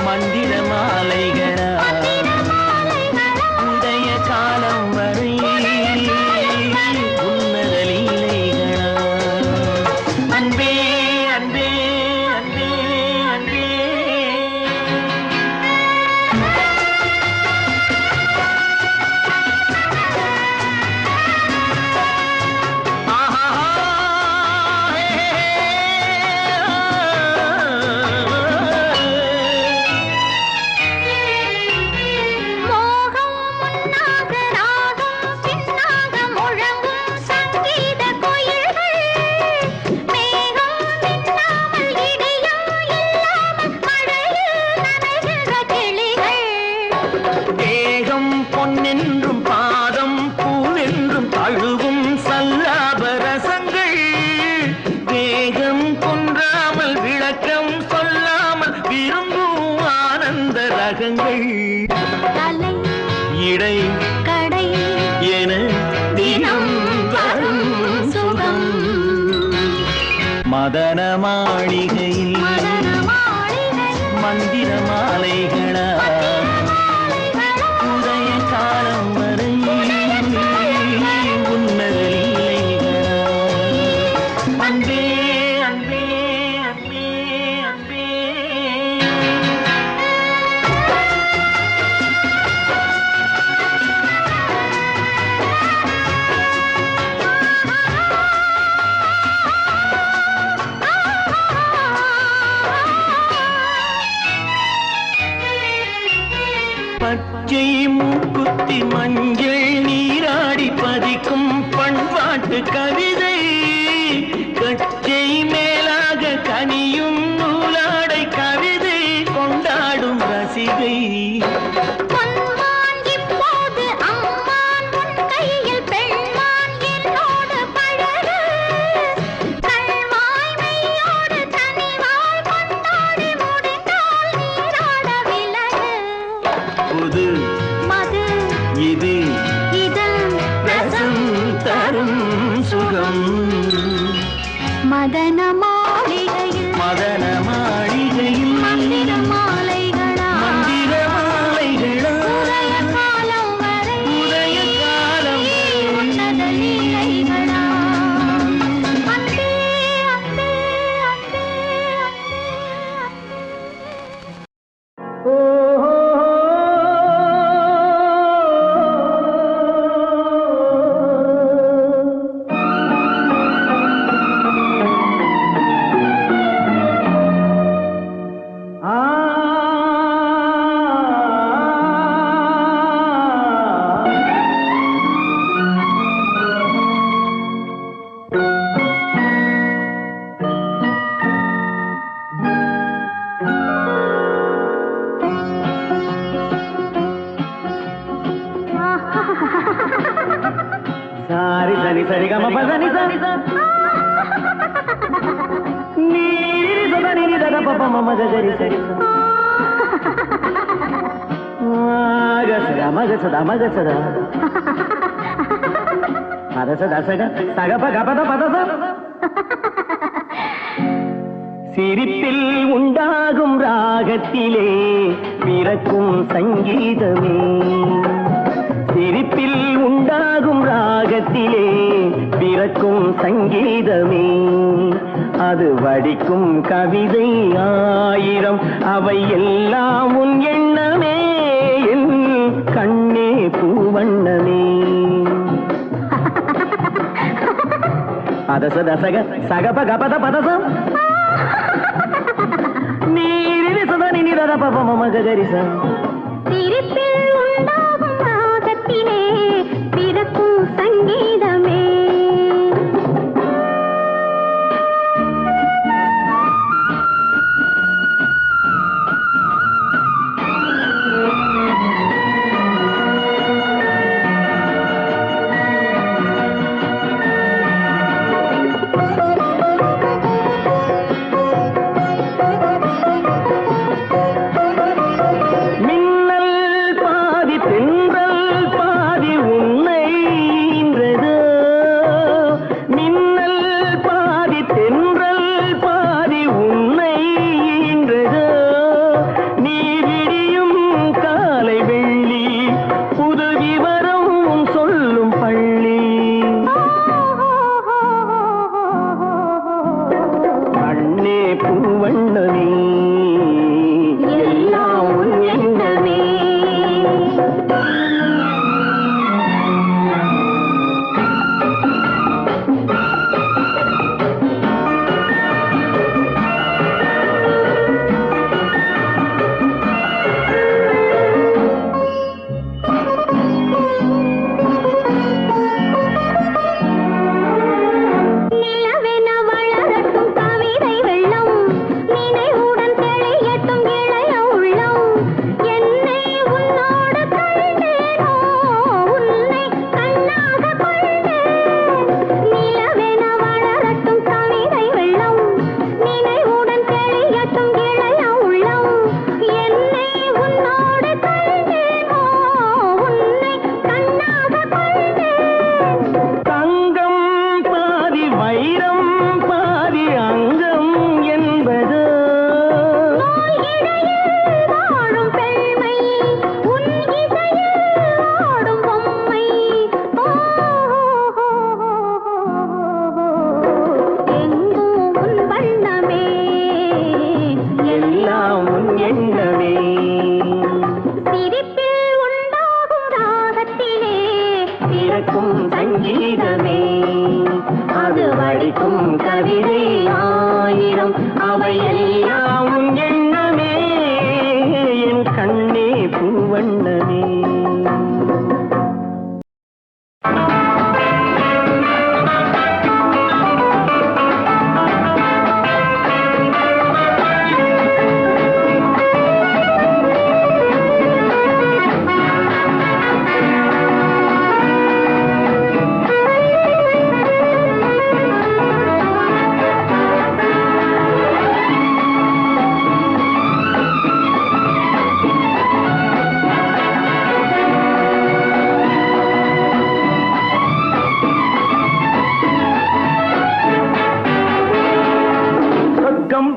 S1: மந்திர மாலைகளா உதய காலம் வரை உன்னத லீலைகளா அன்பே அன்பே அன்பே அன்பே பொன்னென்றும் பாதம் பூவென்றும் தழுவும் சல்லாபரசங்கள் வேகம் கொன்றாமல் விளக்கம் சொல்லாமல் விரும்பும் ஆனந்த ரகங்கள் இடை கடை என தினம் வரும் சுகம் மதன மாளிகையில் மந்திர மாலைகளா பச்சை மூக்குத்தி மஞ்சள் நீராடி பதிக்கும் பண்பாட்டு கவிதை கச்சை மேலாக கனியும் நூலாடை கவிதை கொண்டாடும் ரசிகை இது ரசம் தரும் சுகம்
S2: மதன மாளிகையில் மந்திர மாலைகளா உதய காலம் வரை உன்னத லீலைகளா அன்பே அன்பே அன்பே
S1: சாரி சரி சரி கம பதனி சரி நீரி சதனி தத பப மம சரி சரி மகசதா மகசதா பதசதா சக சக பக பத பதச சிரிப்பில் உண்டாகும் ராகத்திலே பிறக்கும் சங்கீதமே சிரிப்பில் உண்டாகும் ராகத்திலே பிறக்கும் சங்கீதமே அது வடிக்கும் கவிதை ஆயிரம் அவை எல்லாம் உன் எண்ணமே என் கண்ணே பூவண்ணமே
S3: அதச தசக சகப கபத பதசம் நீரி சதனி நிரத பபம மகரிசம்
S2: சிரிப்பில் உண்டாகும் ராகத்திலே பிறக்கும் சங்கீதமே.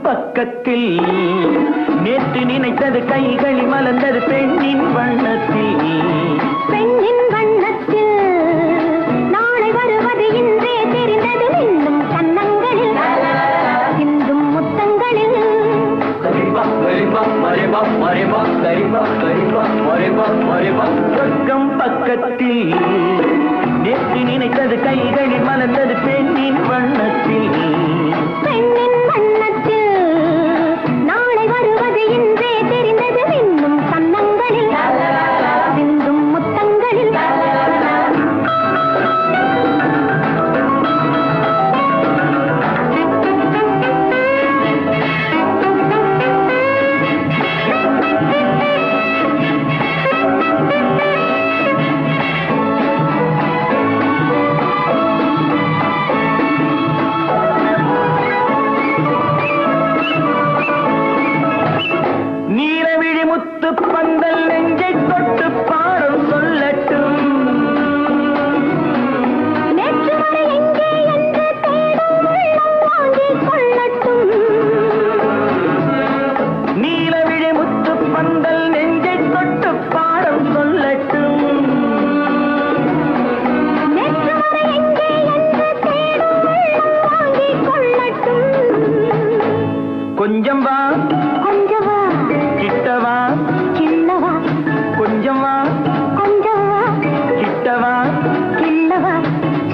S3: பக்கத்தில் நேற்று நினைத்தது கைகளில் மலர்ந்தது பெண்ணின் வண்ணத்தில்.
S2: பெண்ணின் வண்ணத்தில் நாளை வருவது இன்றே தெரிந்தது. இன்னும் கன்னங்களில் சிந்தும் முத்தங்களில்
S3: சொர்க்கம் பக்கத்தில் நேற்று நினைத்தது கைகளில் மலர்ந்தது பெண்ணின் வண்ணத்தில்.
S2: பெண்ணின் வண்ணத்தில் நாளை வருவது இன்றே தெரிந்தது. இன்னும் கன்னங்களில் சிந்தும் முத்தங்களில்
S3: பந்தல் நெஞ்சை தொட்டு பாடம் சொல்லட்டும்.
S2: நேற்று வரை எங்கே என்று தேடும் உள்ளம் வாங்கிக் கொள்ளட்டும்.
S3: நீலவிழி முத்து பந்தல் நெஞ்சை தொட்டு பாடம் சொல்லட்டும்.
S2: நேற்று வரை எங்கே என்று தேடும் உள்ளம் வாங்கிக் கொள்ளட்டும்.
S3: கொஞ்சம் வா
S2: கொஞ்சம் வா
S3: கிட்டவா
S2: கிள்ளவா.
S3: கொஞ்சம் வா
S2: கொஞ்சம் வா
S3: கிட்டவா
S2: கிள்ளவா.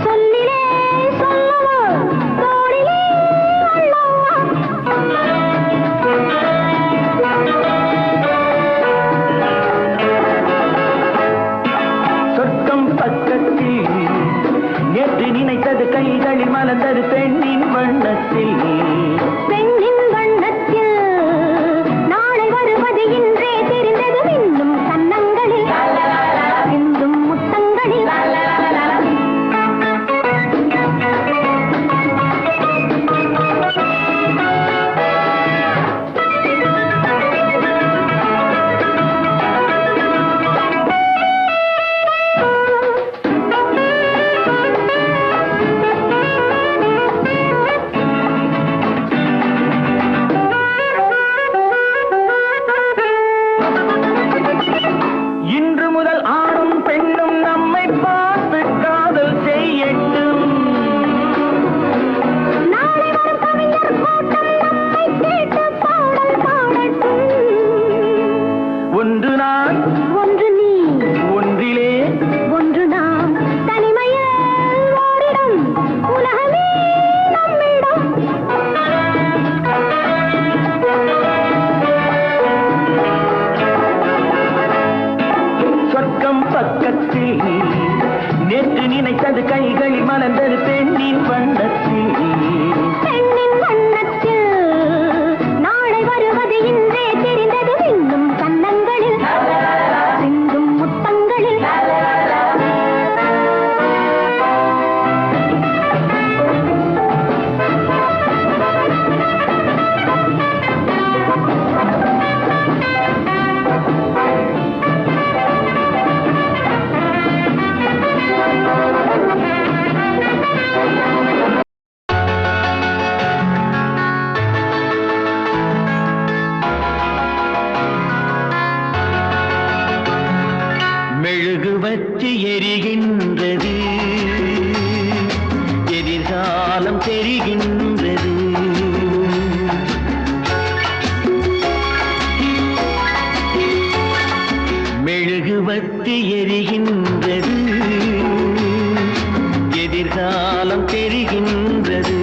S2: சொல்லிலே சொல்லவா
S1: நினைத்தது கைகளில் மலர்ந்தது பெண்ணின் வண்ணத்தில்
S2: பெண்ணின் வண்ணத்தில் நாளை வருவது இன்றே தெரிந்தது இன்னும் கன்னங்களில் இன்னும் முத்தங்களில்
S1: இன்று முதல் ஆணும் பெண்ணும் நம்மை பார்த்து காதல் செய்யட்டும்
S2: நாளை வரும் கவிஞர் கூட்டம் நம்மை கேட்டு பாடல் பாடட்டும்
S1: ஒன்று நான்
S2: ஒன்று நீ
S1: ஒன்றிலே
S2: ஒன்று நாம் தனிமையில் ஓரிடம் உலகமே நம்மிடம்
S1: சொர்க்கம் பக்கத்தில் நேற்று நினைத்தது கைகளில் மலர்ந்தது பெண்ணின் வண்ணத்தில்
S2: பெண்ணின் வண்ணத்தில் நாளை வருவது இன்றே தெரிந்தது இன்னும் கன்னங்களில் இன்னும் முத்தங்களில்
S1: மெழுகுவர்த்தி எரிகின்றது எதிர்காலம் தெரிகின்றது மெழுகுவர்த்தி எரிகின்றது எதிர்காலம் தெரிகின்றது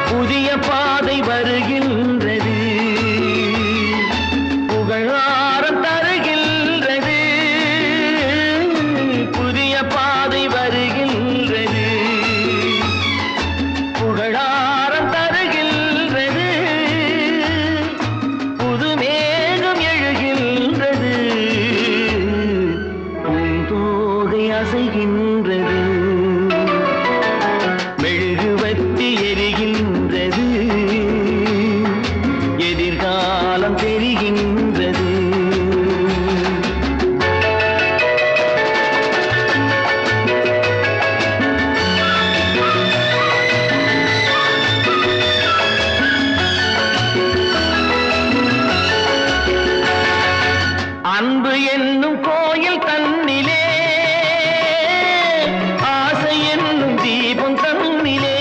S1: புதிய பாதை வருகின்றது புகழாரம் தருகின்றது புதிய பாதை வருகின்றது புகழாரம் தருகின்றது புது மேகம் எழுகின்றது பூந்தோகை அசைகின்றது மெழுகுவர்த்தி எரிகின்றது எதிர்காலம் தெரிகின்றது அன்பு என்னும் கோயில் தன்னிலே ஆசை என்னும் தீபம் தன்னிலே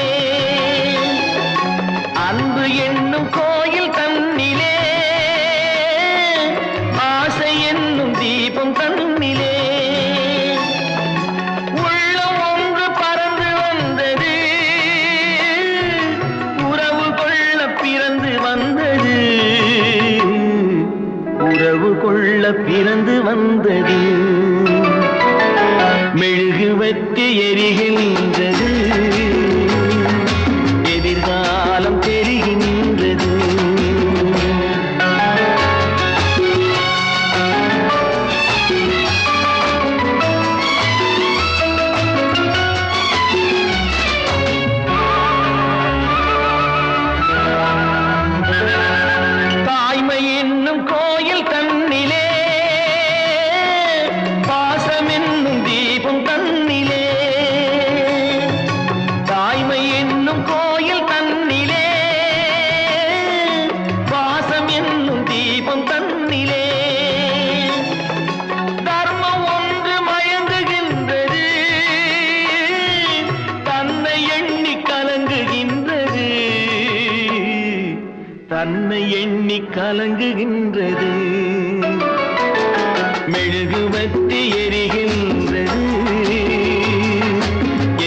S1: அன்பு என்னும் கோயில் தன்னிலே ஆசை என்னும் தீபம் தன்னிலே உள்ளம் ஒன்று பறந்து வந்தது உறவு கொள்ள பிறந்து வந்தது உறவு கொள்ள பிறந்து வந்தது மெழுகுவர்த்தி எரிகின்றது எதிர்காலம் தெரிகின்றது தாய்மை என்னும் கோயில் தன்னிலே பாசம் என்னும் தீபம் தன்னிலே தாய்மை என்னும் கோயில் தன்னிலே பாசம் என்னும் தீபம் தன்னிலே தர்மம் ஒன்று மயங்குகின்றது தன்னை எண்ணி கலங்குகின்றது தன்னை எண்ணி கலங்குகின்றது மெழுகுவர்த்தி எரிகின்றது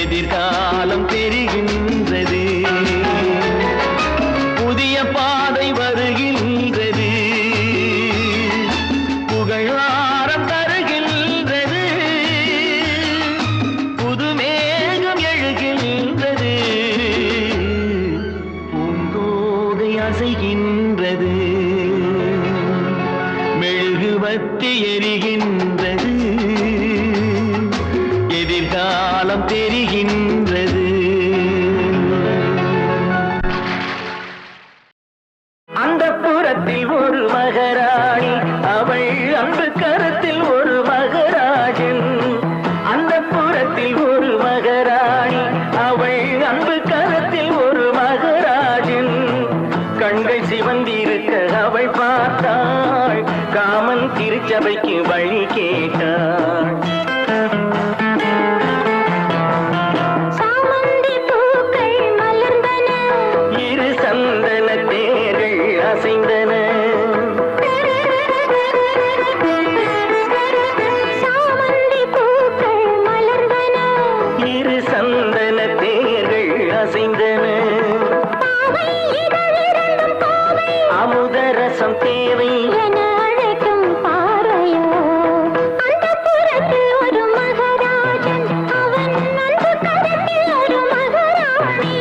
S1: எதிர்காலம் தெரிகின்றது புதிய பாதை வருகின்றது புகழாரம் தருகின்றது புதுமே திருச்சபைக்கு வழி கேட்டாள்.
S2: சாமந்தி பூக்கள் மலர்ந்தன,
S1: இரு சந்தன தேர்கள் அசைந்தன.
S2: சாமந்தி பூக்கள் மலர்ந்தன,
S1: இரு சந்தன தேர்கள் அசைந்தன.
S2: பாவை இதழிரண்டும் பாவை
S1: அமுதரசம் தேவை
S2: என அழைக்கும் பார்வையோ. அந்தப்புறத்தில் ஒரு மகராஜன், அவன் அன்பு கரத்தில் ஒரு மகாராணி.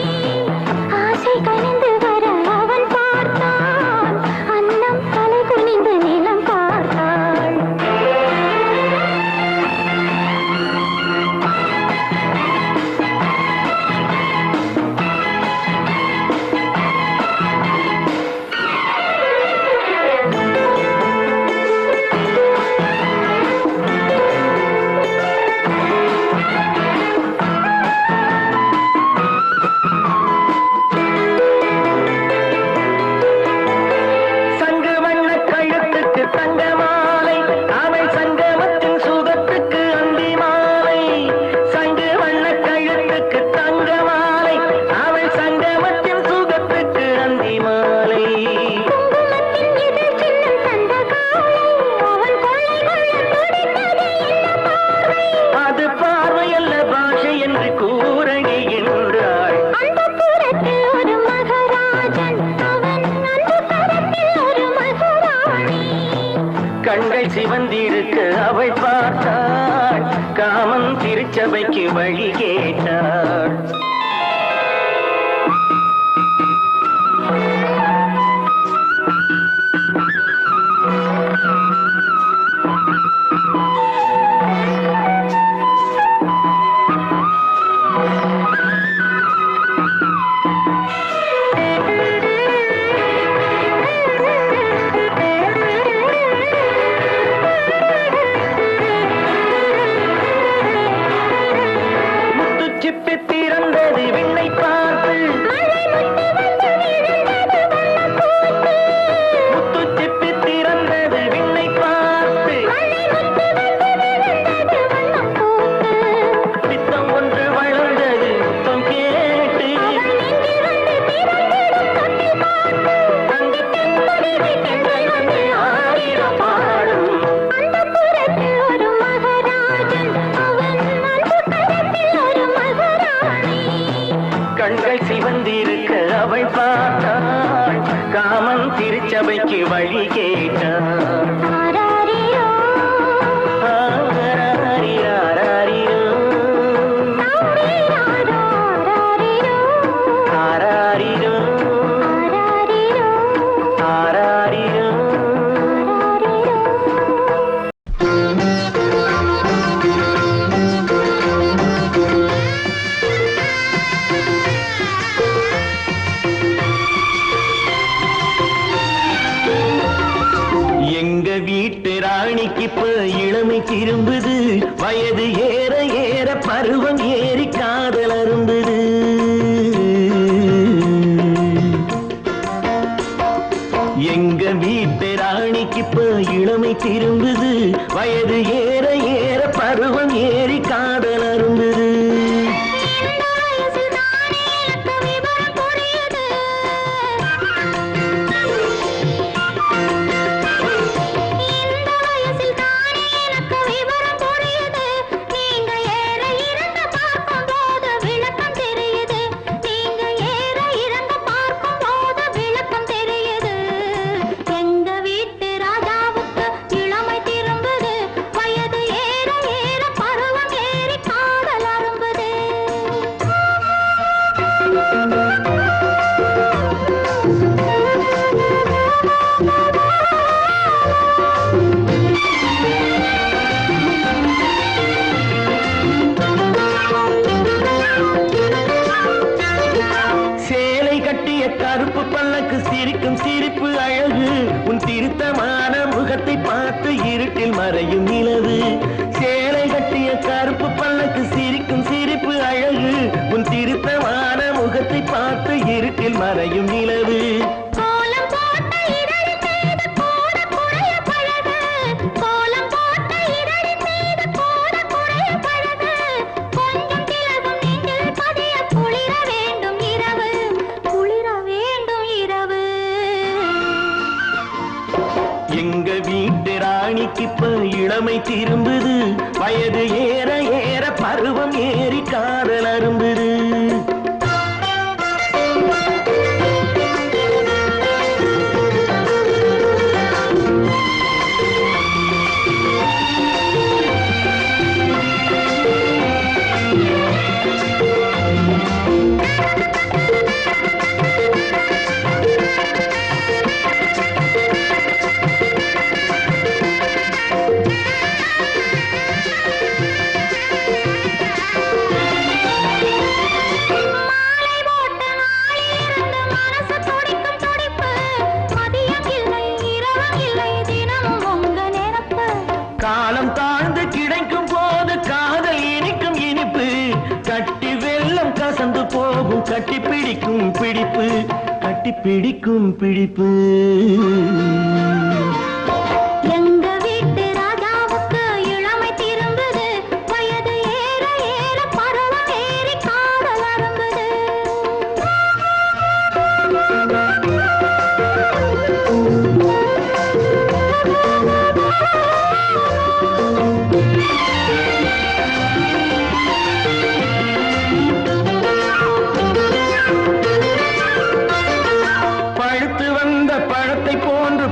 S2: ஆசை கனிந்து வர அவன் பார்த்தான், அன்னம் தலை குனிந்து நிலம் பார்த்தாள்.
S1: சங்கு வண்ண கழுத்துக்கு தங்க மாலை, அவள் சங்கமத்தின் சுகத்துக்கு அந்தி மாலை. சங்கு வண்ண கழுத்துக்கு தங்க மாலை, அவள் சங்கமத்தின் சுகத்துக்கு அந்தி மாலை.
S2: குங்குமத்தின் இதழ் சின்னம் தந்த காலை, அவன் கொள்ளை கொள்ள துடித்தது என்ன பார்வை.
S1: அது பார்வையல்ல பாஷை என்று கூறடி என்றாள்.
S2: அந்தப்புறத்தில் ஒரு மகராஜன், அவன் அன்பு கரத்தில் ஒரு மகாராணி.
S1: கண்கள் சிவந்திருக்க அவள் பார்த்தாள், காமன் திருச்சபைக்கு வழி கேட்டாள். முத்துச்சிப்பி திறந்தது விண்ணை பார்த்து,
S2: மழை முத்து வந்து விழுந்தது வண்ணப்பூத்து.
S1: முத்துச்சிப்பி திறந்தது விண்ணை பார்த்து.
S2: மழை முத்து வந்து விழுந்தது வண்ணப்பூத்து.
S1: பித்தம் ஒன்று வளர்ந்தது முத்தம் கேட்டு,
S2: அவள் நெஞ்சில் வந்து பிறந்திடும் தொட்டில் பார்த்து.
S1: தங்கி தென்பொருகி தென்றல் வந்து ஆயிரம் பாடும்.
S2: அந்தப்புறத்தில் ஒரு மகராஜன், அவன் அன்பு கரத்தில் ஒரு மகாராணி.
S1: கண்கள் சிவந்திருக்க அவள் பார்த்தாள், காமன் திருச்சபைக்கு வழி கேட்டாள்.
S2: ஆராரிரோ,
S1: ஆராரிராரிரோ,
S2: ஆரிராரோ, ஆராரிரோ,
S1: ஆராரிரோ,
S2: ஆராரிரோ,
S1: ஆராரிரோ.
S2: ஆராரிரோ.
S1: எங்க வீட்டு ராணிக்கு இப்ப இளமை திரும்புது, வயது ஏற ஏற பருவம் ஏறி காதல் அரும்புது. எங்க வீட்டு ராணிக்கு இப்ப இளமை திரும்புது, வயது ஏற ஏற பருவம் ஏறி காதல் அரும்புது.
S2: இந்த வயசில் தானே எனக்கு விவரம் புரியுது. இந்த வயசில் தானே எனக்கு விவரம் புரியுது. நீங்க ஏற இறங்க பார்க்கும் போது விளக்கம் தெரியுது. நீங்க ஏற இறங்க பார்க்கும் போது விளக்கம் தெரியுது. எங்க வீட்டு ராஜாவுக்கு இளமை திரும்புது, வயது ஏற ஏற பருவம் ஏறி காதல் அரும்புது.
S1: சேலை கட்டிய கருப்பு பல்லக்கு சிரிக்கும் சிரிப்பு அழகு, உன் திருத்தமான முகத்தை பார்த்து இருட்டில் மறையும் நிலவு. சேலை கட்டிய கருப்பு பல்லக்கு சிரிக்கும் சிரிப்பு அழகு, உன் திருத்தமான முகத்தை பார்த்து இருட்டில் மறையும் நிலவு.
S2: கோலம் போட்ட இதழின் மீது கூட குறைய பழகு.
S1: இளமை திரும்புது வயது ஏற ஏற பருவம் ஏறி காதல் அரும்புது கட்டி பிடிக்கும் பிடிப்பு கட்டி பிடிக்கும் பிடிப்பு
S2: எங்க வீட்டு ராஜாவுக்கு இளமை திரும்புது வயது ஏற ஏற பருவம் ஏறி காதல் அரும்புது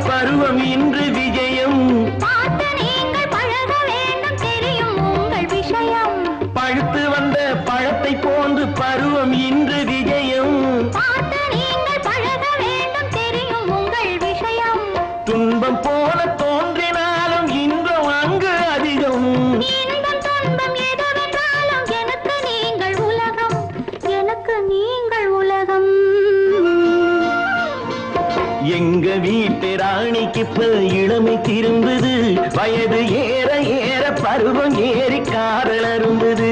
S1: பருவம் இன்று விஜயம்
S2: பார்த்து நீங்கள் பழக வேண்டும் தெரியும் உங்கள் விஷயம்
S1: பழுத்து வந்த பழத்தை போன்று பருவம் இன்று விஜயம்
S2: பார்த்து நீங்கள் பழக வேண்டும் தெரியும் உங்கள் விஷயம்
S1: துன்பம் போல தோன்றினாலும் இன்பம் அங்கு அதிகம்
S2: இன்பம் துன்பம் எதுவென்றாலும் எனக்கு நீங்கள் உலகம் எனக்கு நீங்கள் உலகம்
S1: எங்க வீட்டு ராணிக்கு இப்ப இளமை திரும்புது வயது ஏற ஏற பருவம் ஏறி காதல் அரும்புது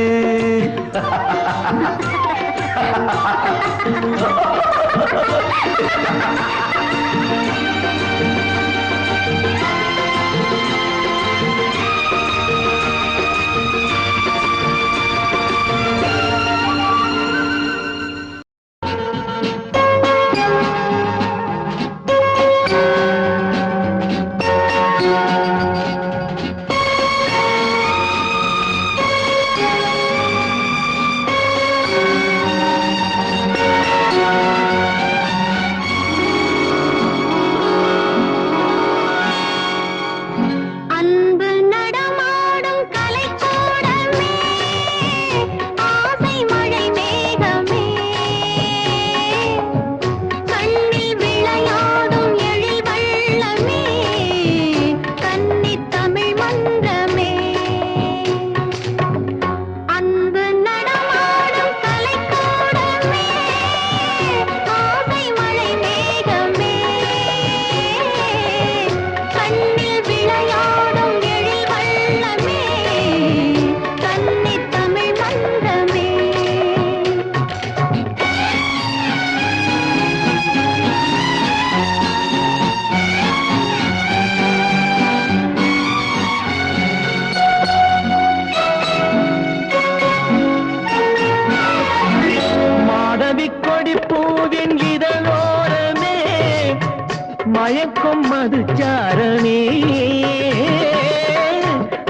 S1: மயக்கும் மதுச்சாரணே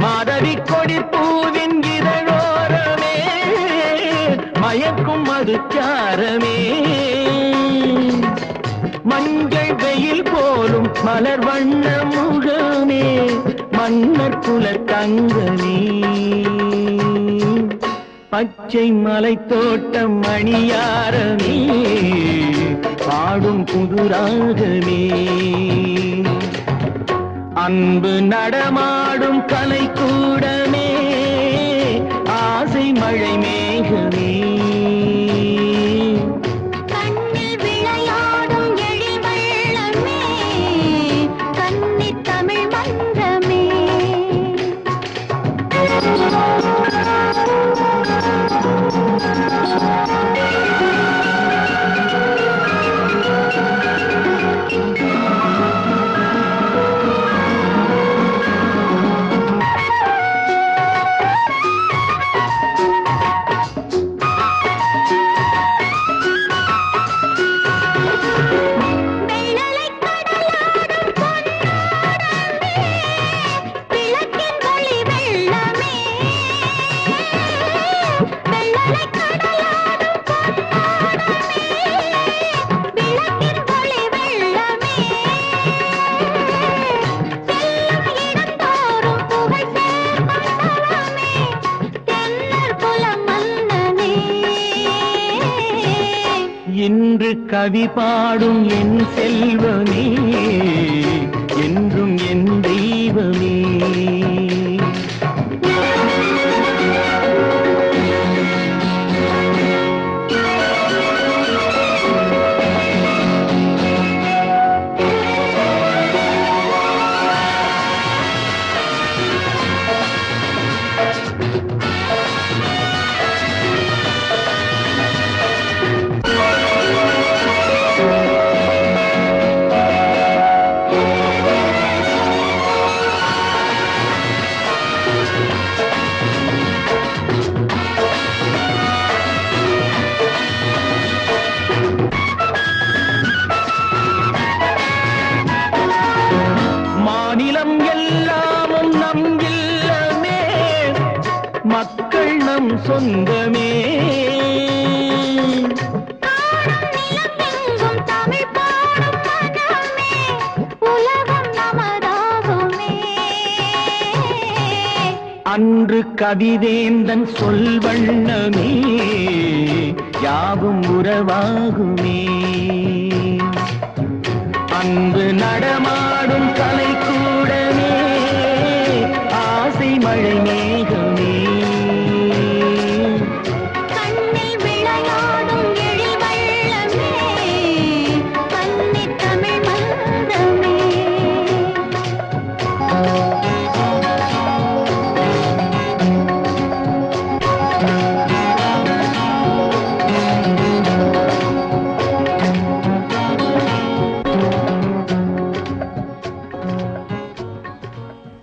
S1: மாதவி கொடி பூவின் இதழோரமே மயக்கும் மதுச்சாரமே மஞ்சள் வெயில் போலும் மலர் வண்ண முகமே மன்னர் குல தங்கமே பச்சை மலை தோட்டம் மணியாரமே பாடும் புதுராகமே அன்பு நடமாடும் கலைக்கூடமே ஆசை மழை மேகமே
S2: கண்ணில் விளையாடும் எழில் வெள்ளமே கன்னித் தமிழ் மன்றமே
S1: இன்று கவி பாடும் என் செல்வமே என்றும் என் தெய்வமே. மாநிலம் எல்லாமும் நம் இல்லமே, மக்கள் நம் சொந்தமே.
S2: நிலமெங்கும் தமிழ் பாடும் மனமே, உலகம் நமதாகுமே.
S1: அன்று கவிதேந்தன் சொல் வண்ணமே யாவும் உறவாகுமே. அன்பு நடமாடும் கலை